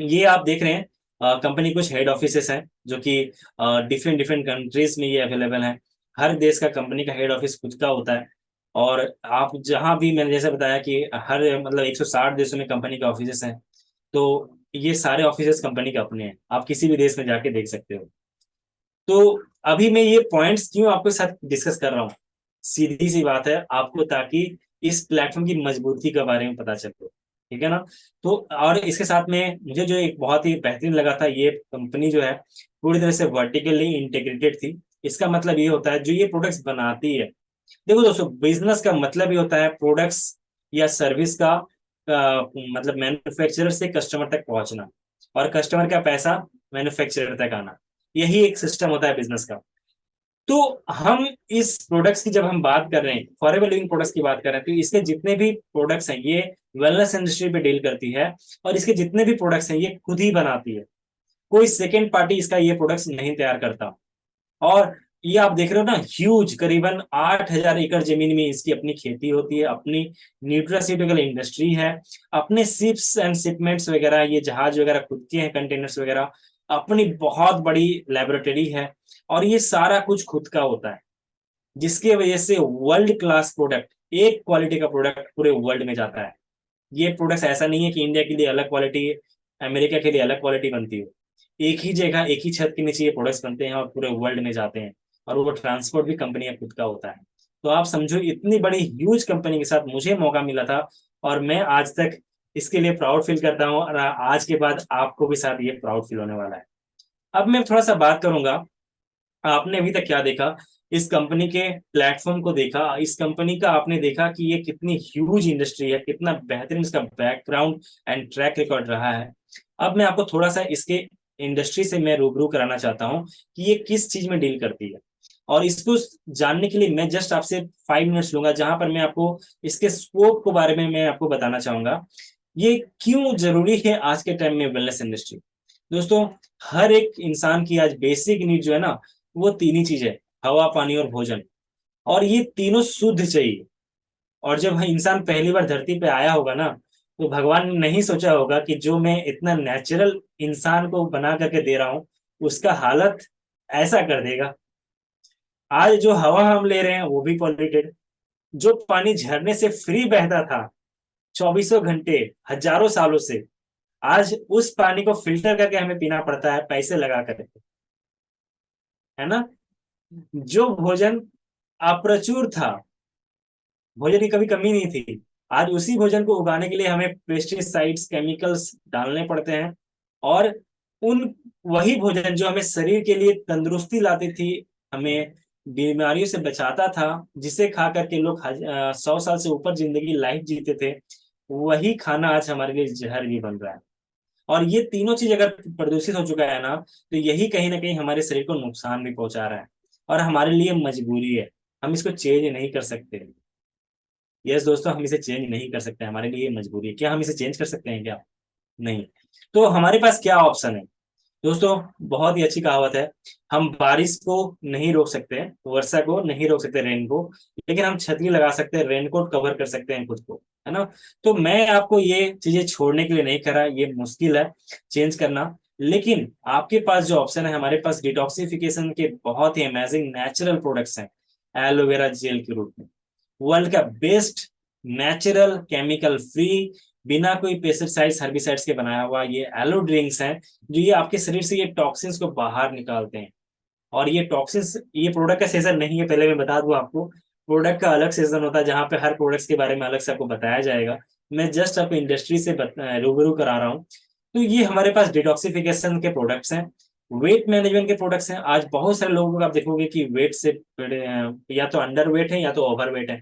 ये आप देख रहे हैं, कंपनी कुछ हेड ऑफिसेस हैं जो कि डिफरेंट डिफरेंट कंट्रीज में ये अवेलेबल हैं। हर देश का कंपनी का हेड ऑफिस खुद का होता है। और आप जहां भी, मैंने जैसे बताया कि हर मतलब 160 देशों में कंपनी के ऑफिसेस हैं। तो ये सारे ऑफिसेस कंपनी के अपने हैं, आप किसी भी देश में जाके देख सकते हो। तो अभी मैं ये पॉइंट्स क्यों आपके साथ डिस्कस कर रहा हूँ, सीधी सी बात है, आपको ताकि इस प्लेटफॉर्म की मजबूती के बारे में पता चले, ठीक है ना। तो और इसके साथ में मुझे जो एक बहुत ही बेहतरीन लगा था, ये कंपनी जो है पूरी तरह से वर्टिकली इंटीग्रेटेड थी। इसका मतलब ये होता है, जो ये प्रोडक्ट्स बनाती है, देखो दोस्तों, बिजनेस का मतलब ये होता है प्रोडक्ट्स या सर्विस का मतलब मैन्युफैक्चरर से कस्टमर तक पहुंचना, और कस्टमर का पैसा मैन्युफैक्चरर तक आना। यही एक सिस्टम होता है बिजनेस का। तो हम इस प्रोडक्ट्स की जब हम बात कर रहे हैं, फॉरएवर लिविंग प्रोडक्ट्स की बात कर रहे हैं, तो इसके जितने भी प्रोडक्ट्स हैं ये वेलनेस इंडस्ट्री पे डील करती है, और इसके जितने भी प्रोडक्ट्स हैं ये खुद ही बनाती है, कोई सेकेंड पार्टी इसका ये प्रोडक्ट्स नहीं तैयार करता। और ये आप देख रहे हो ना, ह्यूज, करीबन 8,000 एकड़ जमीन में इसकी अपनी खेती होती है, अपनी न्यूट्रास्यूटिकल इंडस्ट्री है, अपने शिप्स एंड शिपमेंट्स वगैरह, ये जहाज वगैरह खुद के हैं, कंटेनर्स वगैरह, अपनी बहुत बड़ी लेबोरेटरी है, और ये सारा कुछ खुद का होता है, जिसकी वजह से वर्ल्ड क्लास प्रोडक्ट, एक क्वालिटी का प्रोडक्ट पूरे वर्ल्ड में जाता है। ये प्रोडक्ट्स ऐसा नहीं है कि इंडिया के लिए अलग क्वालिटी, अमेरिका के लिए अलग क्वालिटी बनती है, एक ही जगह एक ही छत के नीचे ये प्रोडक्ट्स बनते हैं और पूरे वर्ल्ड में जाते हैं, और वो ट्रांसपोर्ट भी कंपनी का खुद का होता है। तो आप समझो, इतनी बड़ी ह्यूज कंपनी के साथ मुझे मौका मिला था, और मैं आज तक इसके लिए प्राउड फील करता हूँ, और आज के बाद आपको भी साथ ये प्राउड फील होने वाला है। अब मैं थोड़ा सा बात करूंगा, आपने अभी तक क्या देखा, इस कंपनी के प्लेटफॉर्म को देखा, इस कंपनी का आपने देखा कि ये कितनी ह्यूज इंडस्ट्री है, कितना बेहतरीन इसका बैकग्राउंड एंड ट्रैक रिकॉर्ड रहा है। अब मैं आपको थोड़ा सा इसके इंडस्ट्री से मैं रूबरू कराना चाहता हूँ कि ये किस चीज में डील करती है, और इसको जानने के लिए मैं जस्ट आपसे 5 मिनट्स लूंगा, जहां पर मैं आपको इसके स्कोप के बारे में मैं आपको बताना चाहूंगा, ये क्यों जरूरी है आज के टाइम में वेलनेस इंडस्ट्री। दोस्तों, हर एक इंसान की आज बेसिक नीड जो है ना, वो तीन ही चीज है, हवा, पानी और भोजन, और ये तीनों शुद्ध चाहिए। और जब इंसान पहली बार धरती पे आया होगा ना, तो भगवान ने नहीं सोचा होगा कि जो मैं इतना नेचुरल इंसान को बना करके दे रहा हूं, उसका हालत ऐसा कर देगा। आज जो हवा हम ले रहे हैं वो भी पॉल्यूटेड, जो पानी झरने से फ्री बहता था चौबीसों घंटे, हजारों सालों से, आज उस पानी को फिल्टर करके हमें पीना पड़ता है, पैसे लगा करके, है ना। जो भोजन अप्रचुर था, भोजन की कभी कमी नहीं थी, आज उसी भोजन को उगाने के लिए हमें पेस्टिसाइड्स, केमिकल्स डालने पड़ते हैं, और उन वही भोजन जो हमें शरीर के लिए तंदुरुस्ती लाती थी, हमें बीमारियों से बचाता था, जिसे खा करके लोग 100 साल से ऊपर जिंदगी लाइफ जीते थे, वही खाना आज हमारे लिए जहर भी बन रहा है। और ये तीनों चीज अगर प्रदूषित हो चुका है ना, तो यही कहीं ना कहीं हमारे शरीर को नुकसान भी पहुंचा रहा है, और हमारे लिए मजबूरी है, हम इसको चेंज नहीं कर सकते। यस दोस्तों, हम इसे चेंज नहीं कर सकते, हमारे लिए मजबूरी है। क्या हम इसे चेंज कर सकते हैं क्या? नहीं। तो हमारे पास क्या ऑप्शन है दोस्तों? बहुत ही अच्छी कहावत है, हम बारिश को नहीं रोक सकते, वर्षा को नहीं रोक सकते, रेन को, लेकिन हम छतरी लगा सकते हैं, रेनकोट कवर कर सकते हैं खुद को, है ना। तो मैं आपको ये चीजें छोड़ने के लिए नहीं कह रहा, ये मुश्किल है चेंज करना, लेकिन आपके पास जो ऑप्शन है, हमारे पास डिटॉक्सिफिकेशन के बहुत ही अमेजिंग नेचुरल प्रोडक्ट्स हैं, एलोवेरा जेल के रूप में, वर्ल्ड का बेस्ट नेचुरल केमिकल फ्री, बिना कोई पेस्टिसाइड्स हर्बिसाइड्स के बनाया हुआ ये एलो ड्रिंक्स हैं, जो ये आपके शरीर से ये टॉक्सिन्स को बाहर निकालते हैं। और ये टॉक्सिन्स, ये प्रोडक्ट का सीजन नहीं है, पहले मैं बता दूं आपको, प्रोडक्ट का अलग सीजन होता है, जहां पे हर प्रोडक्ट्स के बारे में अलग से आपको बताया जाएगा। मैं जस्ट आपको इंडस्ट्री से रूबरू करा रहा हूँ। तो ये हमारे पास डिटॉक्सिफिकेशन के प्रोडक्ट्स हैं, वेट मैनेजमेंट के प्रोडक्ट्स हैं। आज बहुत सारे लोगों को आप देखोगे कि वेट से या तो अंडर वेट है या तो ओवर वेट है,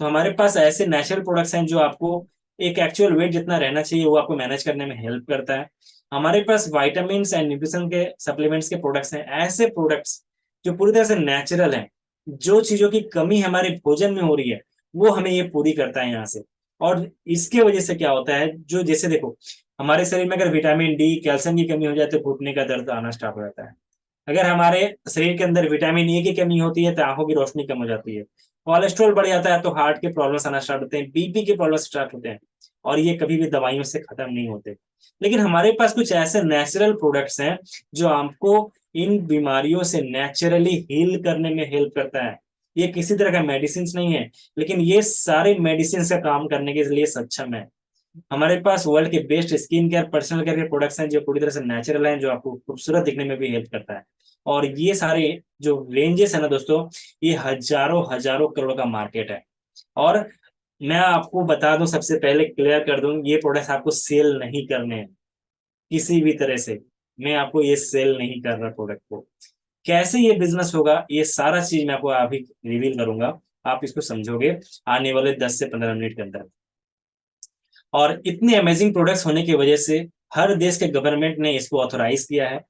तो हमारे पास ऐसे नेचुरल प्रोडक्ट्स हैं जो आपको एक एक्चुअल वेट जितना रहना चाहिए वो आपको मैनेज करने में हेल्प करता है। हमारे पास वाइटामिन एंड न्यूट्रिशन के सप्लीमेंट्स के प्रोडक्ट्स हैं, ऐसे प्रोडक्ट्स जो पूरी तरह से नेचुरल हैं, जो चीजों की कमी हमारे भोजन में हो रही है वो हमें ये पूरी करता है यहाँ से। और इसके वजह से क्या होता है, जो जैसे देखो, हमारे शरीर में अगर विटामिन डी, कैल्शियम की कमी हो जाए तो घुटने का दर्द आना स्टार्ट हो जाता है। अगर हमारे शरीर के अंदर विटामिन ए की कमी होती है तो आंखों की रोशनी कम हो जाती है। कोलेस्ट्रॉल बढ़ जाता है तो हार्ट के प्रॉब्लम्स आना स्टार्ट होते हैं, बीपी के प्रॉब्लम स्टार्ट होते हैं, और ये कभी भी दवाइयों से खत्म नहीं होते। लेकिन हमारे पास कुछ ऐसे नेचुरल प्रोडक्ट्स हैं जो आपको इन बीमारियों से नेचुरली हील करने में हेल्प करता है। ये किसी तरह का मेडिसिन नहीं है, लेकिन ये सारे मेडिसिन का काम करने के लिए सक्षम है। हमारे पास वर्ल्ड के best skin care, personal care के प्रोडक्ट्स हैं जो पूरी तरह से नेचुरल हैं, जो आपको खूबसूरत दिखने में भी हेल्प करता है। और ये सारे जो रेंजेस है ना दोस्तों, ये हजारों हजारों करोड़ का मार्केट है। और मैं आपको बता दूं, सबसे पहले क्लियर कर दूं, ये प्रोडक्ट्स आपको सेल नहीं करने हैं किसी भी तरह से। मैं आपको ये सेल नहीं कर रहा प्रोडक्ट को। कैसे ये बिजनेस होगा, ये सारा चीज मैं आपको अभी रिवील करूंगा, आप इसको समझोगे आने वाले 10 से 15 मिनट के अंदर। और इतने अमेजिंग प्रोडक्ट्स होने की वजह से हर देश के गवर्नमेंट ने इसको ऑथोराइज किया है,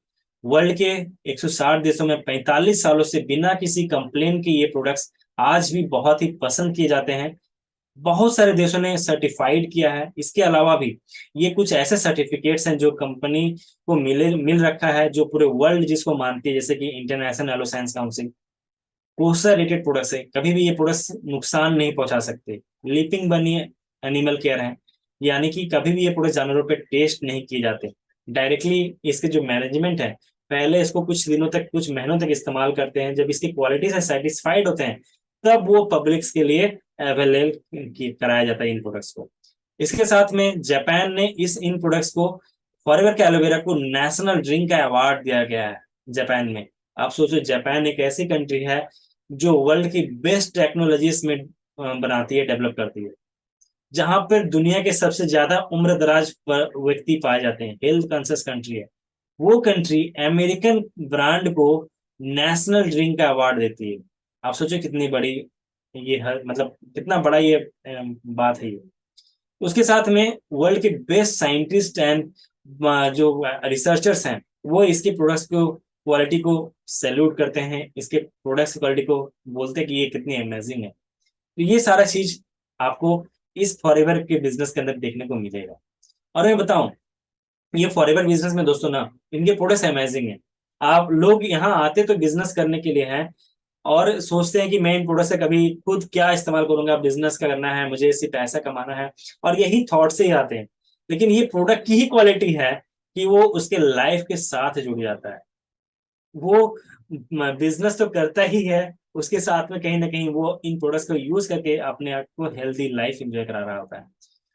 वर्ल्ड के 160 देशों में 45 सालों से बिना किसी कंप्लेन के ये प्रोडक्ट्स आज भी बहुत ही पसंद किए जाते हैं। बहुत सारे देशों ने सर्टिफाइड किया है। इसके अलावा भी ये कुछ ऐसे सर्टिफिकेट्स हैं जो कंपनी को मिल रखा है, जो पूरे वर्ल्ड जिसको मानती है, जैसे कि इंटरनेशनल एलो साइंस काउंसिल। कोसा रेटेड प्रोडक्ट्स है, कभी भी ये प्रोडक्ट्स नुकसान नहीं पहुंचा सकते। लिपिंग बनी एनिमल केयर है, यानी कि कभी भी ये प्रोडक्ट जानवरों पे टेस्ट नहीं किए जाते। डायरेक्टली इसके जो मैनेजमेंट है, पहले इसको कुछ दिनों तक, कुछ महीनों तक इस्तेमाल करते हैं। जब इसकी क्वालिटी से सेटिस्फाइड होते हैं, तब वो पब्लिक्स के लिए अवेलेबल कराया जाता है इन प्रोडक्ट्स को। इसके साथ में जापान ने इन प्रोडक्ट्स को, फॉरएवर के एलोवेरा को नेशनल ड्रिंक का अवार्ड दिया गया है जापान में। आप सोचो, जापान एक ऐसी कंट्री है जो वर्ल्ड की बेस्ट टेक्नोलॉजीज में बनाती है, डेवलप करती है, जहां पर दुनिया के सबसे ज्यादा उम्र दराज व्यक्ति पाए जाते हैं। हेल्थ कॉन्शियस कंट्री है वो कंट्री। अमेरिकन ब्रांड को नेशनल ड्रिंक का अवार्ड देती है। आप सोचो कितनी बड़ी ये है, मतलब कितना बड़ा ये बात है ये। उसके साथ में वर्ल्ड के बेस्ट साइंटिस्ट एंड जो रिसर्चर्स हैं, वो इसके प्रोडक्ट्स को, क्वालिटी को सैल्यूट करते हैं। इसके प्रोडक्ट्स की क्वालिटी को बोलते हैं कि ये कितनी अमेजिंग है। तो ये सारा चीज आपको इस फॉरएवर के बिजनेस के अंदर देखने को मिलेगा। और मैं बताऊं, ये फॉरएवर बिजनेस में दोस्तों ना, इनके प्रोडक्ट्स अमेजिंग है। आप लोग यहाँ आते तो बिजनेस करने के लिए हैं, और सोचते हैं कि मैं इन प्रोडक्ट से कभी खुद क्या इस्तेमाल करूंगा, बिजनेस का करना है मुझे, इससे पैसा कमाना है, और यही थॉट से ही आते हैं। लेकिन ये प्रोडक्ट की ही क्वालिटी है कि वो उसके लाइफ के साथ जुड़ जाता है। वो बिजनेस तो करता ही है, उसके साथ में कहीं ना कहीं वो इन प्रोडक्ट्स को यूज करके अपने आप को हेल्दी लाइफ एंजॉय करा रहा होता है।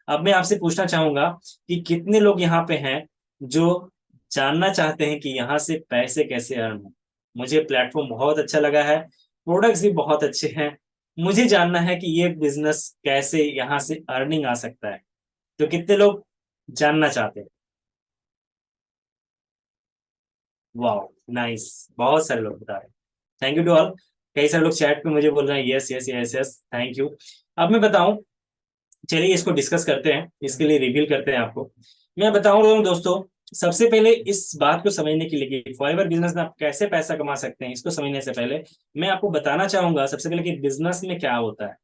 अब मैं आपसे पूछना चाहूंगा कि कितने लोग यहाँ पे हैं जो जानना चाहते हैं कि यहाँ से पैसे कैसे अर्न हो। मुझे प्लेटफॉर्म बहुत अच्छा लगा है, प्रोडक्ट्स भी बहुत अच्छे हैं। मुझे जानना है कि ये बिजनेस कैसे यहाँ से अर्निंग आ सकता है। तो कितने लोग जानना चाहते हैं? वाह, नाइस, बहुत सारे लोग बता रहे हैं। Thank you to all. कई सारे लोग चैट पे मुझे बोल रहे हैं yes yes yes yes, thank you. अब मैं बताऊं, चलिए इसको डिस्कस करते हैं, इसके लिए रिवील करते हैं आपको। मैं बताऊं दोस्तों, सबसे पहले इस बात को समझने के लिए कि फॉरएवर बिजनेस में आप कैसे पैसा कमा सकते हैं, इसको समझने से पहले मैं आपको बताना चाहूंगा सबसे पहले कि बिजनेस में क्या होता है।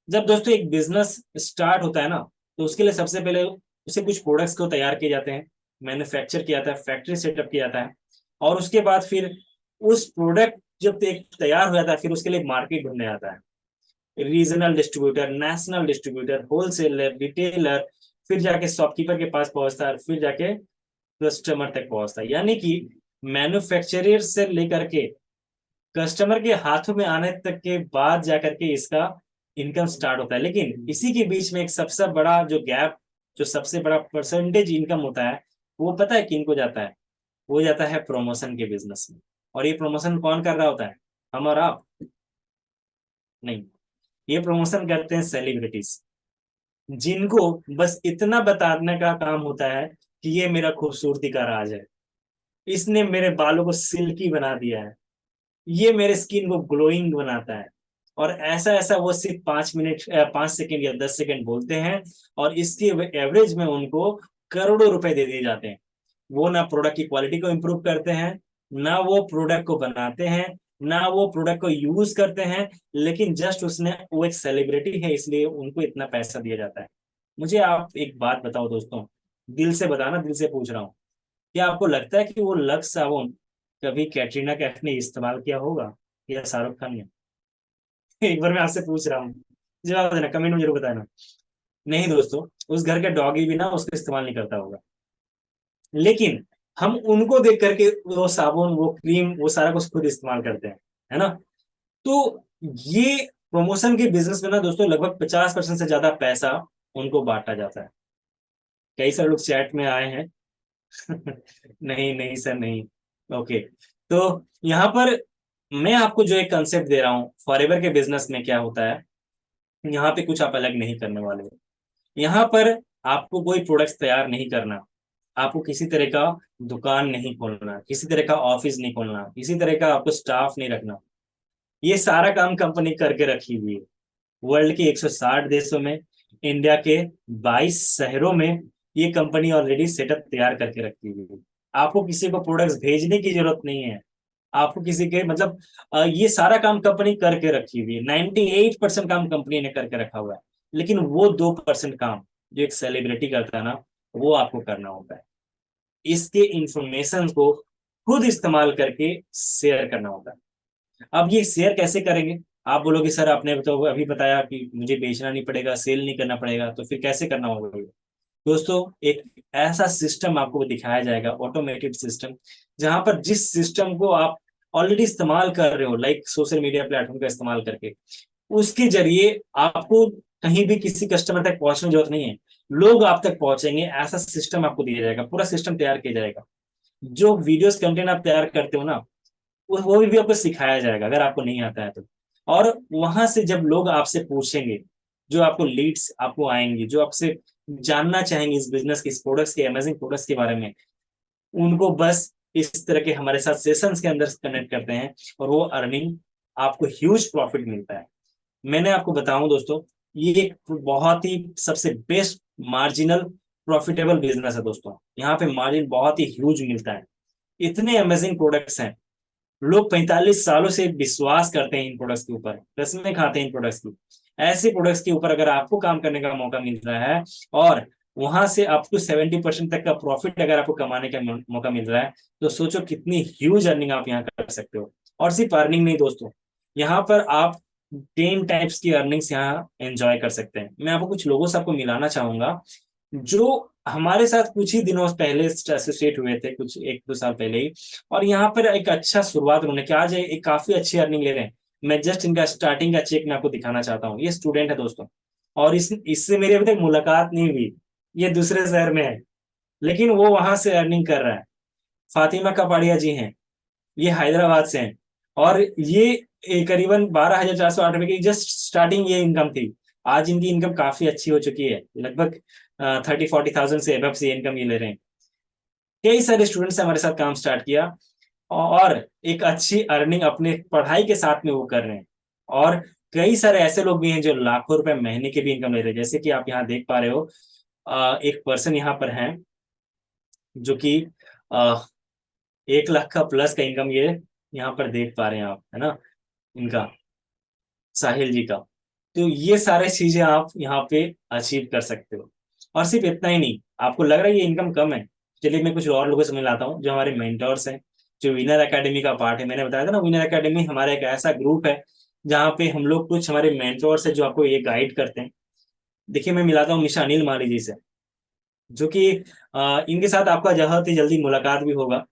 जब दोस्तों एक बिजनेस स्टार्ट होता है ना, तो उसके लिए सबसे पहले उसे कुछ प्रोडक्ट्स को तैयार किए जाते हैं, मैन्युफैक्चर किया जाता है, फैक्ट्री सेटअप किया जाता है, और उसके बाद फिर उस प्रोडक्ट जब एक तैयार हो जाता है, फिर उसके लिए मार्केट ढूंढने आता है। Regional distributor, national distributor, wholesaler, retailer, फिर जाके शॉपकीपर के पास पहुंचता है, फिर जाके कस्टमर तक पहुंचता है। यानी कि मैन्युफैक्चरर से लेकर के कस्टमर के हाथों में आने तक के बाद जाकर के इसका इनकम स्टार्ट होता है। लेकिन इसी के बीच में एक सबसे बड़ा जो गैप, जो सबसे बड़ा परसेंटेज इनकम होता है, वो पता है किन को जाता है? वो जाता है प्रमोशन के बिजनेस में। और ये प्रमोशन कौन कर रहा होता है? हम और आप नहीं, ये प्रमोशन करते हैं सेलिब्रिटीज, जिनको बस इतना बताने का काम होता है कि ये मेरा खूबसूरती का राज है, इसने मेरे बालों को सिल्की बना दिया है, ये मेरे स्किन को ग्लोइंग बनाता है। और ऐसा ऐसा वो सिर्फ 5 मिनट, 5 सेकंड या 10 सेकंड बोलते हैं, और इसके एवरेज में उनको करोड़ों रुपए दे दिए जाते हैं। वो ना प्रोडक्ट की क्वालिटी को इम्प्रूव करते हैं, ना वो प्रोडक्ट को बनाते हैं, ना वो प्रोडक्ट को यूज करते हैं, लेकिन जस्ट उसने, वो एक सेलिब्रिटी है इसलिए उनको इतना पैसा दिया जाता है। मुझे आप एक बात बताओ दोस्तों, दिल से बताना, दिल से पूछ रहा हूँ, क्या आपको लगता है कि वो लक्स साबुन कभी कैटरीना कैफ ने इस्तेमाल किया होगा, या शाहरुख खान ने? एक बार मैं आपसे पूछ रहा हूँ, जवाब देना, कमेंट में जरूर बताना। नहीं दोस्तों, उस घर का डॉगी भी ना उसको इस्तेमाल नहीं करता होगा। लेकिन हम उनको देख करके वो साबुन, वो क्रीम, वो सारा कुछ खुद इस्तेमाल करते हैं, है ना? तो ये प्रमोशन के बिजनेस में ना दोस्तों, लगभग 50% से ज्यादा पैसा उनको बांटा जाता है। कई सारे लोग चैट में आए हैं। नहीं नहीं सर, नहीं। ओके, तो यहाँ पर मैं आपको जो एक कंसेप्ट दे रहा हूँ फॉरएवर के बिजनेस में क्या होता है, यहाँ पे कुछ आप अलग नहीं करने वाले हो। यहाँ पर आपको कोई प्रोडक्ट्स तैयार नहीं करना, आपको किसी तरह का दुकान नहीं खोलना, किसी तरह का ऑफिस नहीं खोलना, किसी तरह का आपको स्टाफ नहीं रखना। ये सारा काम कंपनी करके रखी हुई है। वर्ल्ड के 160 देशों में, इंडिया के 22 शहरों में ये कंपनी ऑलरेडी सेटअप तैयार करके रखी हुई है। आपको किसी को प्रोडक्ट्स भेजने की जरूरत नहीं है। आपको किसी के मतलब ये सारा काम कंपनी करके रखी हुई है, 98% काम कंपनी ने करके रखा हुआ है। लेकिन वो 2% काम जो एक सेलिब्रिटी करता है ना, वो आपको करना होता है। इसके इंफॉर्मेशन को खुद इस्तेमाल करके शेयर करना होता है। अब ये शेयर कैसे करेंगे? आप बोलोगे सर आपने तो अभी बताया कि मुझे बेचना नहीं पड़ेगा, सेल नहीं करना पड़ेगा, तो फिर कैसे करना होगा ये? दोस्तों, एक ऐसा सिस्टम आपको दिखाया जाएगा, ऑटोमेटेड सिस्टम, जहां पर जिस सिस्टम को आप ऑलरेडी इस्तेमाल कर रहे हो, लाइक सोशल मीडिया प्लेटफॉर्म का इस्तेमाल करके, उसके जरिए आपको कहीं भी किसी कस्टमर तक पहुंचने की जरूरत नहीं है। लोग आप तक पहुंचेंगे, ऐसा सिस्टम आपको दिया जाएगा, पूरा सिस्टम तैयार किया जाएगा। जो वीडियोस कंटेंट आप तैयार करते हो ना, वो भी आपको सिखाया जाएगा अगर आपको नहीं आता है तो। और वहां से जब लोग आपसे पूछेंगे, जो आपको लीड्स आपको आएंगे, जो आपसे जानना चाहेंगे इस बिजनेस के, इस प्रोडक्ट्स के, अमेजिंग प्रोडक्ट्स के बारे में, उनको बस इस तरह के हमारे साथ सेशंस के अंदर कनेक्ट करते हैं, और वो अर्निंग आपको ह्यूज प्रॉफिट मिलता है। मैंने आपको बताऊं दोस्तों, ये एक बहुत ही सबसे बेस्ट मार्जिनल प्रॉफिटेबल बिजनेस है दोस्तों। यहाँ पे मार्जिन बहुत ही ह्यूज मिलता है। इतने अमेजिंग प्रोडक्ट्स हैं, लोग 45 सालों से विश्वास करते हैं इन प्रोडक्ट्स के ऊपर, रस्में खाते हैं इन प्रोडक्ट्स की। ऐसे प्रोडक्ट्स के ऊपर अगर आपको काम करने का मौका मिल रहा है, और वहां से अप टू 70% तक का प्रॉफिट अगर आपको कमाने का मौका मिल रहा है, तो सोचो कितनी ह्यूज अर्निंग आप यहाँ कर सकते हो। और सिर्फ अर्निंग नहीं दोस्तों, यहाँ पर आप 10 टाइप्स की अर्निंग्स यहाँ एंजॉय कर सकते हैं। मैं आपको कुछ लोगों से आपको मिलाना चाहूंगा, जो हमारे साथ कुछ ही दिनों पहले एसोसिएट हुए थे, कुछ 1-2 साल पहले ही। और यहाँ पर एक अच्छा शुरुआत उन्होंने किया, आज एक काफी अच्छी अर्निंग ले रहे हैं। मैं जस्ट इनका स्टार्टिंग का चेक मैं आपको दिखाना चाहता हूँ। ये स्टूडेंट है दोस्तों, और इससे मेरी अभी तक मुलाकात नहीं हुई। ये दूसरे शहर में है, लेकिन वो वहां से अर्निंग कर रहा है। फातिमा कपाड़िया जी हैं, ये हैदराबाद से हैं। और ये करीबन 12,408 रुपए की जस्ट स्टार्टिंग ये इनकम थी। आज इनकी इनकम काफी अच्छी हो चुकी है, लगभग 30-40 थाउजेंड से अबव से इनकम ये ले रहे हैं। कई सारे स्टूडेंट्स ने हमारे साथ काम स्टार्ट किया, और एक अच्छी अर्निंग अपने पढ़ाई के साथ में वो कर रहे हैं। और कई सारे ऐसे लोग भी हैं जो लाखों रुपए महीने के भी इनकम ले रहे हैं। जैसे कि आप यहाँ देख पा रहे हो, एक पर्सन यहाँ पर है जो कि 1 लाख का प्लस का इनकम ये यहाँ पर देख पा रहे हैं आप, है ना, इनका, साहिल जी का। तो ये सारे चीजें आप यहाँ पे अचीव कर सकते हो। और सिर्फ इतना ही नहीं, आपको लग रहा है ये इनकम कम है, चलिए मैं कुछ और लोगों से मिलाता हूँ जो हमारे मेंटर्स हैं, जो विनर एकेडमी का पार्ट है। मैंने बताया था ना, विनर एकेडमी हमारा एक ऐसा ग्रुप है जहाँ पे हम लोग कुछ हमारे मेंटर्स है जो आपको ये गाइड करते हैं। देखिए, मैं मिलाता हूँ मिस्टर अनिल माली जी से, जो कि इनके साथ आपका बहुत ही जल्दी मुलाकात भी होगा,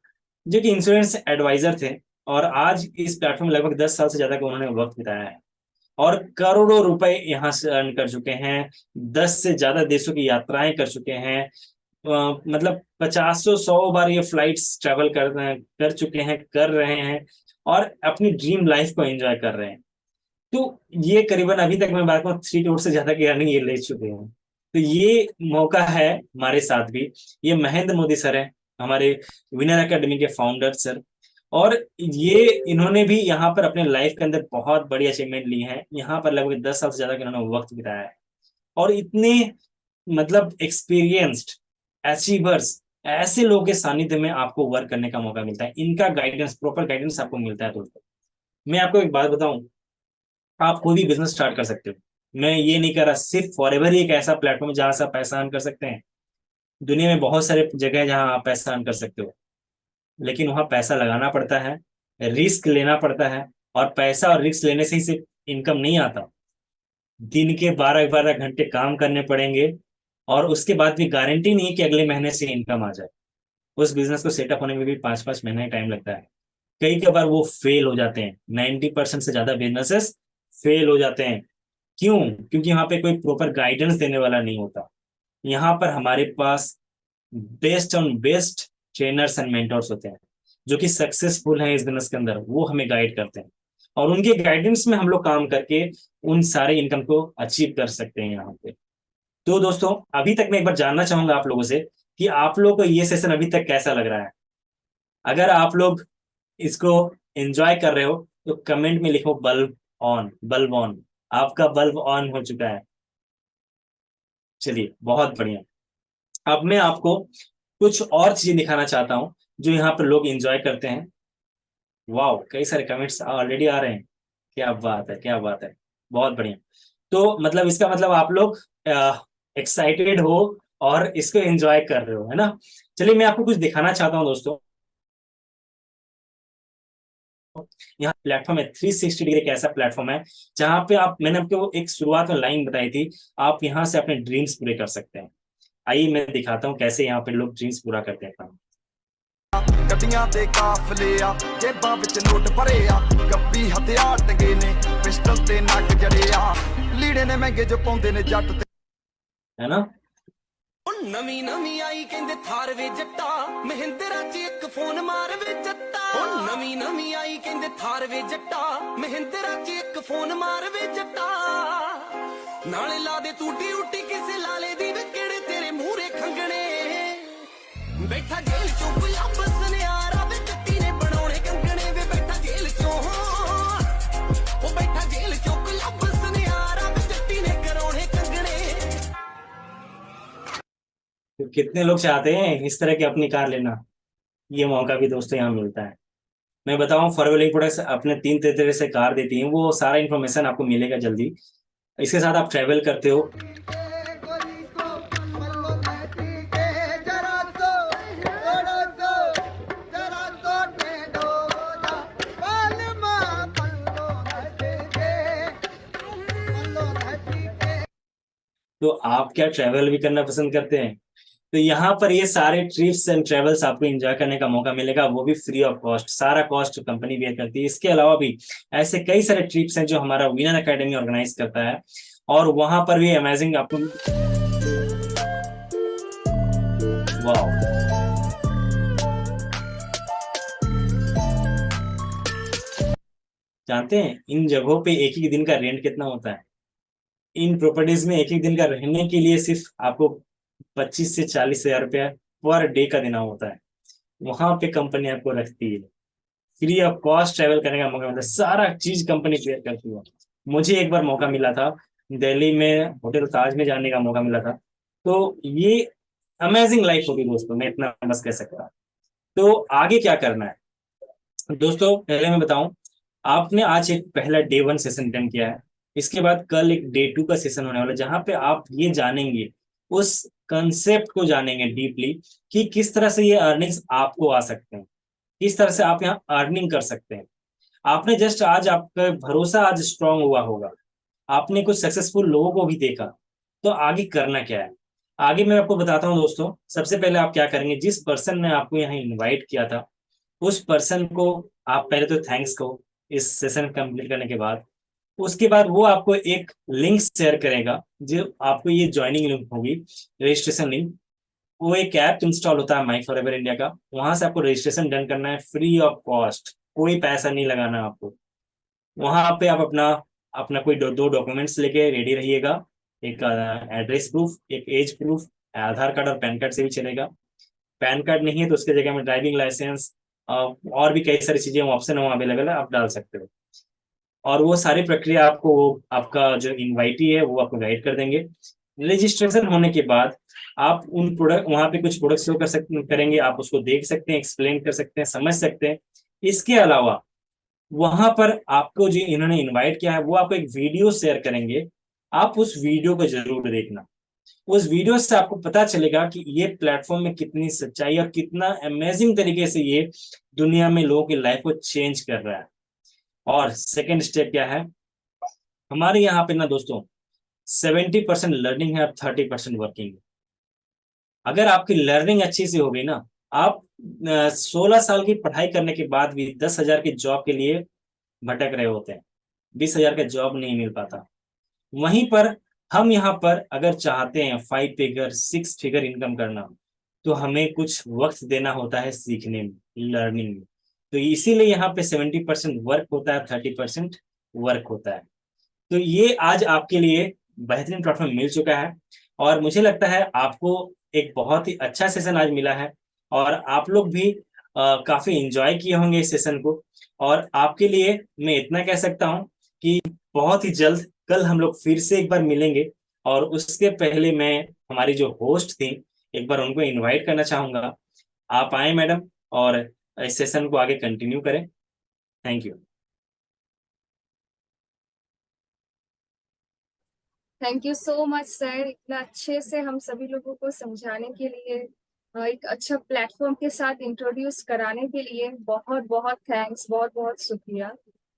जो कि इंश्योरेंस एडवाइजर थे। और आज इस प्लेटफॉर्म में लगभग 10 साल से ज्यादा का उन्होंने वक्त बिताया है, और करोड़ों रुपए यहाँ से अर्न कर चुके हैं। 10 से ज्यादा देशों की यात्राएं कर चुके हैं। मतलब 50-100 बार ये फ्लाइट्स ट्रेवल कर चुके हैं, कर रहे हैं, और अपनी ड्रीम लाइफ को एंजॉय कर रहे हैं। तो ये करीबन अभी तक मैं बात करूँ 3 करोड़ से ज्यादा की अर्निंग ये ले चुके हैं। तो ये मौका है हमारे साथ भी। ये महेंद्र मोदी सर है, हमारे विनर एकेडमी के फाउंडर सर। और ये इन्होंने भी यहाँ पर अपने लाइफ के अंदर बहुत बड़ी अचीवमेंट ली है। यहाँ पर लगभग 10 साल से ज्यादा का इन्होंने वक्त बिताया है। और इतने मतलब एक्सपीरियंस्ड अचीवर्स, ऐसे लोगों के सानिध्य में आपको वर्क करने का मौका मिलता है। इनका गाइडेंस, प्रॉपर गाइडेंस आपको मिलता है दोस्तों। मैं आपको एक बात बताऊं, आप कोई भी बिजनेस स्टार्ट कर सकते हो। मैं ये नहीं कर रहा सिर्फ फॉरएवर ही एक ऐसा प्लेटफॉर्म है जहां से आप पैसा अर्न कर सकते हैं। दुनिया में बहुत सारे जगह है जहां आप पैसा अर्न कर सकते हो, लेकिन वहां पैसा लगाना पड़ता है, रिस्क लेना पड़ता है। और पैसा और रिस्क लेने से ही सिर्फ इनकम नहीं आता, दिन के 12-12 घंटे काम करने पड़ेंगे। और उसके बाद भी गारंटी नहीं है कि अगले महीने से इनकम आ जाए। उस बिजनेस को सेटअप होने में भी 5-5 महीने टाइम लगता है। कई बार वो फेल हो जाते हैं, 90% से ज्यादा बिजनेसेस फेल हो जाते हैं। क्यों? क्योंकि यहाँ पे कोई प्रॉपर गाइडेंस देने वाला नहीं होता। यहाँ पर हमारे पास best on best trainers and mentors होते हैं, जो कि सक्सेसफुल हैं इस बिजनेस के अंदर, वो हमें गाइड करते हैं। और उनके गाइडेंस में हम लोग काम करके उन सारे इनकम को अचीव कर सकते हैं यहाँ पे। तो दोस्तों, अभी तक मैं एक बार जानना चाहूंगा आप लोगों से कि आप लोगों को ये सेशन अभी तक कैसा लग रहा है। अगर आप लोग इसको एंजॉय कर रहे हो, तो कमेंट में लिखो बल्ब ऑन, बल्ब ऑन। आपका बल्ब ऑन हो चुका है। चलिए, बहुत बढ़िया। अब मैं आपको कुछ और चीजें दिखाना चाहता हूँ, जो यहाँ पर लोग एंजॉय करते हैं। वाओ, कई सारे कमेंट्स ऑलरेडी आ रहे हैं। क्या बात है, क्या बात है, बहुत बढ़िया। तो मतलब इसका मतलब आप लोग एक्साइटेड हो और इसको एंजॉय कर रहे हो, है ना। चलिए मैं आपको कुछ दिखाना चाहता हूँ दोस्तों। यहाँ प्लेटफॉर्म है 360 डिग्री, कैसा प्लेटफॉर्म है जहाँ पे आप, मैंने आपको एक शुरुआत में लाइन बताई थी, आप यहाँ से अपने ड्रीम्स पूरे कर सकते हैं। आइए मैं दिखाता हूँ कैसे यहाँ पे लोग ड्रीम्स पूरा करते हैं। ਗੱਡੀਆਂ ਤੇ ਕਾਫਲੇ ਆ ਜੇਬਾਂ ਵਿੱਚ ਨੋਟ ਭਰੇ ਆ ਗੱਬੀ ਹਥਿਆਰ ਟੰਗੇ ਨੇ ਪਿਸਟਲ ਤੇ ਨੱਕ ਜੜੇ ਆ ਲੀੜੇ ਨੇ ਮਹਿੰਗੇ ਜੋ ਪਾਉਂਦੇ ਨੇ ਜੱਟ ਤੇ है ना। ਨਵੀਂ ਨਵੀਂ ਆਈ ਕਹਿੰਦੇ ਥਾਰ ਵੇ ਜੱਟਾ ਮਹਿੰਦਰਾ 'ਚ ਇੱਕ ਫੋਨ ਮਾਰ ਵੇ ਜੱਟਾ ਨਵੀਂ ਨਵੀਂ ਆਈ ਕਹਿੰਦੇ ਥਾਰ ਵੇ ਜੱਟਾ ਮਹਿੰਦਰਾ 'ਚ ਇੱਕ ਫੋਨ ਮਾਰ ਵੇ ਜੱਟਾ ਨਾਲੇ ਲਾ ਦੇ ਤੂੰ ਡਿਊਟੀ ਕਿਸੇ ਲਾਲੇ ਦੀ ਵੇ ਕਿਹੜੇ ਤੇਰੇ ਮੂਹਰੇ ਖੰਗਣੇ ਬੈਠਾ ਜੇਲ੍ਹ 'ਚੋਂ ਗੁਲਾਬ ਸੁਨਿਆਰਾ ਵੇ ਜੱਟੀ ਨੇ ਬਣਾਉਣੇ ਕੰਗਣੇ ਵੇ ਬੈਠਾ ਜੇਲ੍ਹ 'ਚੋਂ ਉਹ ਬੈਠਾ ਜੇਲ੍ਹ 'ਚੋਂ ਗੁਲਾਬ ਸੁਨਿਆਰਾ ਵੇ ਜੱਟੀ ਨੇ ਕਰਾਉਣੇ ਕੰਗਣੇ। तो कितने लोग चाहते हैं इस तरह की अपनी कार लेना। ये मौका भी दोस्तों यहाँ मिलता है। मैं बताऊं, फॉरव्हीलिंग प्रोडक्ट्स अपने 3 तरह से कार देती हैं, वो सारा इन्फॉर्मेशन आपको मिलेगा जल्दी। इसके साथ आप ट्रैवल करते हो, तो आप क्या ट्रैवल भी करना पसंद करते हैं, तो यहाँ पर ये सारे ट्रिप्स एंड ट्रेवल्स आपको एंजॉय करने का मौका मिलेगा, वो भी फ्री ऑफ कॉस्ट। सारा कॉस्ट कंपनी बेयर करती है। इसके अलावा भी ऐसे कई सारे ट्रिप्स हैं जो हमारा विनर एकेडमी ऑर्गेनाइज करता है, और वहां पर भी अमेजिंग आपको, वाओ, जानते हैं इन जगहों पे एक ही दिन का रेंट कितना होता है। इन प्रॉपर्टीज में एक एक दिन का रहने के लिए सिर्फ आपको 25 से 40 हजार रुपया पर डे का देना होता है। वहां पे कंपनी आपको रखती है, फ्री ऑफ कॉस्ट ट्रैवल करने का मौका मिलता है, सारा चीज कंपनी क्लियर करती है। मुझे एक बार मौका मिला था, दिल्ली में होटल ताज में जाने का मौका मिला था। तो ये अमेजिंग लाइफ होगी दोस्तों, मैं इतना बस कह सकता हूँ। तो आगे क्या करना है दोस्तों, पहले मैं बताऊं, आपने आज एक पहला डे 1 सेशन अटेंड किया है। इसके बाद कल एक डे 2 का सेशन होने वाला है, जहां पे आप ये जानेंगे, उस कंसेप्ट को जानेंगे डीपली कि किस तरह से ये अर्निंग्स आपको आ सकते हैं, किस तरह से आप यहाँ अर्निंग कर सकते हैं। आपने जस्ट आज, आपका भरोसा आज स्ट्रांग हुआ होगा, आपने कुछ सक्सेसफुल लोगों को भी देखा, तो आगे करना क्या है। आगे मैं आपको बताता हूँ दोस्तों। सबसे पहले आप क्या करेंगे, जिस पर्सन ने आपको यहाँ इन्वाइट किया था उस पर्सन को आप पहले तो थैंक्स कहो इस सेशन कंप्लीट करने के बाद। उसके बाद वो आपको एक लिंक शेयर करेगा, जो आपको ये ज्वाइनिंग लिंक होगी, रजिस्ट्रेशन लिंक। वो एक ऐप इंस्टॉल होता है माई फॉरएवर इंडिया का, वहां से आपको रजिस्ट्रेशन डन करना है फ्री ऑफ कॉस्ट, कोई पैसा नहीं लगाना आपको। वहां पे आप अपना अपना कोई दो डॉक्यूमेंट्स लेके रेडी रहिएगा, एक एड्रेस प्रूफ, एक एज प्रूफ, आधार कार्ड और पैन कार्ड से भी चलेगा। पैन कार्ड नहीं है तो उसके जगह में ड्राइविंग लाइसेंस और भी कई सारी चीजें ऑप्शन है वहाँ अवेलेबल है, आप डाल सकते हो। और वो सारी प्रक्रिया आपको, वो आपका जो इनवाइटी है वो आपको गाइड कर देंगे। रजिस्ट्रेशन होने के बाद आप उन प्रोडक्ट, वहाँ पे कुछ प्रोडक्ट शो करेंगे, आप उसको देख सकते हैं, एक्सप्लेन कर सकते हैं, समझ सकते हैं। इसके अलावा वहां पर आपको जो इन्होंने इनवाइट किया है वो आपको एक वीडियो शेयर करेंगे, आप उस वीडियो को जरूर देखना। उस वीडियो से आपको पता चलेगा कि ये प्लेटफॉर्म में कितनी सच्चाई और कितना अमेजिंग तरीके से ये दुनिया में लोगों की लाइफ को चेंज कर रहा है। और सेकेंड स्टेप क्या है, हमारे यहाँ पे ना दोस्तों 70% लर्निंग है और 30% वर्किंग है। अगर आपकी लर्निंग अच्छी से हो गई ना, आप 16 साल की पढ़ाई करने के बाद भी 10,000 की जॉब के लिए भटक रहे होते हैं, 20,000 का जॉब नहीं मिल पाता। वहीं पर हम यहाँ पर अगर चाहते हैं 5 फिगर 6 फिगर इनकम करना, तो हमें कुछ वक्त देना होता है सीखने में, लर्निंग में। तो इसीलिए यहाँ पे 70% वर्क होता है, 30% वर्क होता है। तो ये आज आपके लिए बेहतरीन प्लेटफॉर्म मिल चुका है, और मुझे लगता है आपको एक बहुत ही अच्छा सेशन आज मिला है, और आप लोग भी काफी एंजॉय किए होंगे इस सेशन को। और आपके लिए मैं इतना कह सकता हूँ कि बहुत ही जल्द कल हम लोग फिर से एक बार मिलेंगे, और उसके पहले मैं हमारी जो होस्ट थी एक बार उनको इनवाइट करना चाहूंगा। आप आए मैडम। और इस सेशन को आगे कंटिन्यू करें। Thank you. Thank you so much sir, इतना अच्छे से हम सभी लोगों को समझाने के लिए, एक अच्छा प्लेटफॉर्म के साथ इंट्रोड्यूस कराने के लिए बहुत बहुत थैंक्स, बहुत बहुत शुक्रिया।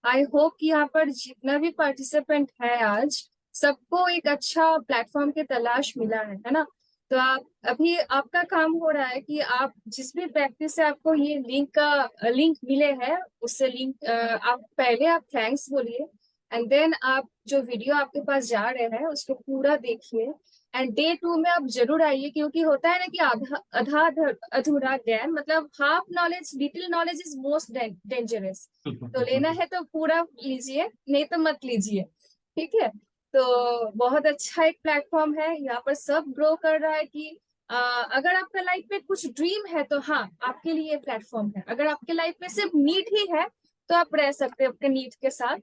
आई होप कि यहाँ पर जितना भी पार्टिसिपेंट है आज, सबको एक अच्छा प्लेटफॉर्म की तलाश मिला है ना। तो आप अभी आपका काम हो रहा है कि आप जिस भी व्यक्ति से आपको ये लिंक मिले हैं, उससे लिंक आप पहले आप थैंक्स बोलिए, एंड देन आप जो वीडियो आपके पास जा रहे हैं उसको पूरा देखिए। एंड डे 2 में आप जरूर आइए, क्योंकि होता है ना कि अधूरा ज्ञान, मतलब half knowledge, little knowledge is most dangerous. तो लेना है तो पूरा लीजिए, नहीं तो मत लीजिए, ठीक है। तो बहुत अच्छा एक प्लेटफॉर्म है, यहाँ पर सब ग्रो कर रहा है कि अगर आपका लाइफ में कुछ ड्रीम है तो हाँ, आपके लिए प्लेटफॉर्म है। अगर आपके लाइफ में सिर्फ नीड ही है तो आप रह सकते हैं अपने नीड के साथ।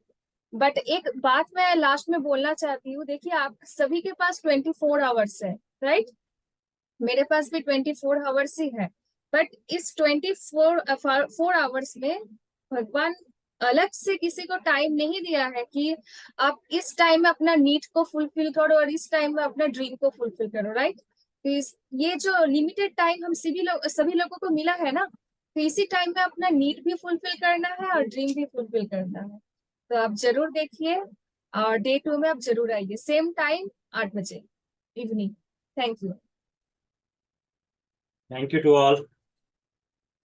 बट एक बात मैं लास्ट में बोलना चाहती हूँ, देखिए आप सभी के पास 24 आवर्स है, राइट। मेरे पास भी 24 आवर्स ही है। बट इस 24 आवर्स में भगवान अलग से किसी को टाइम नहीं दिया है कि आप इस टाइम में अपना नीड को फुलफिल करो और इस टाइम में अपना ड्रीम को फुलफिल करो, राइट। तो ये जो लिमिटेड टाइम हम सभी लोगों को मिला है ना, तो इसी टाइम में अपना नीड भी फुलफिल करना है और ड्रीम भी फुलफिल करना है। तो आप जरूर देखिए, और डे 2 में आप जरूर आइए, सेम टाइम 8 बजे evening. Thank you. Thank you to all.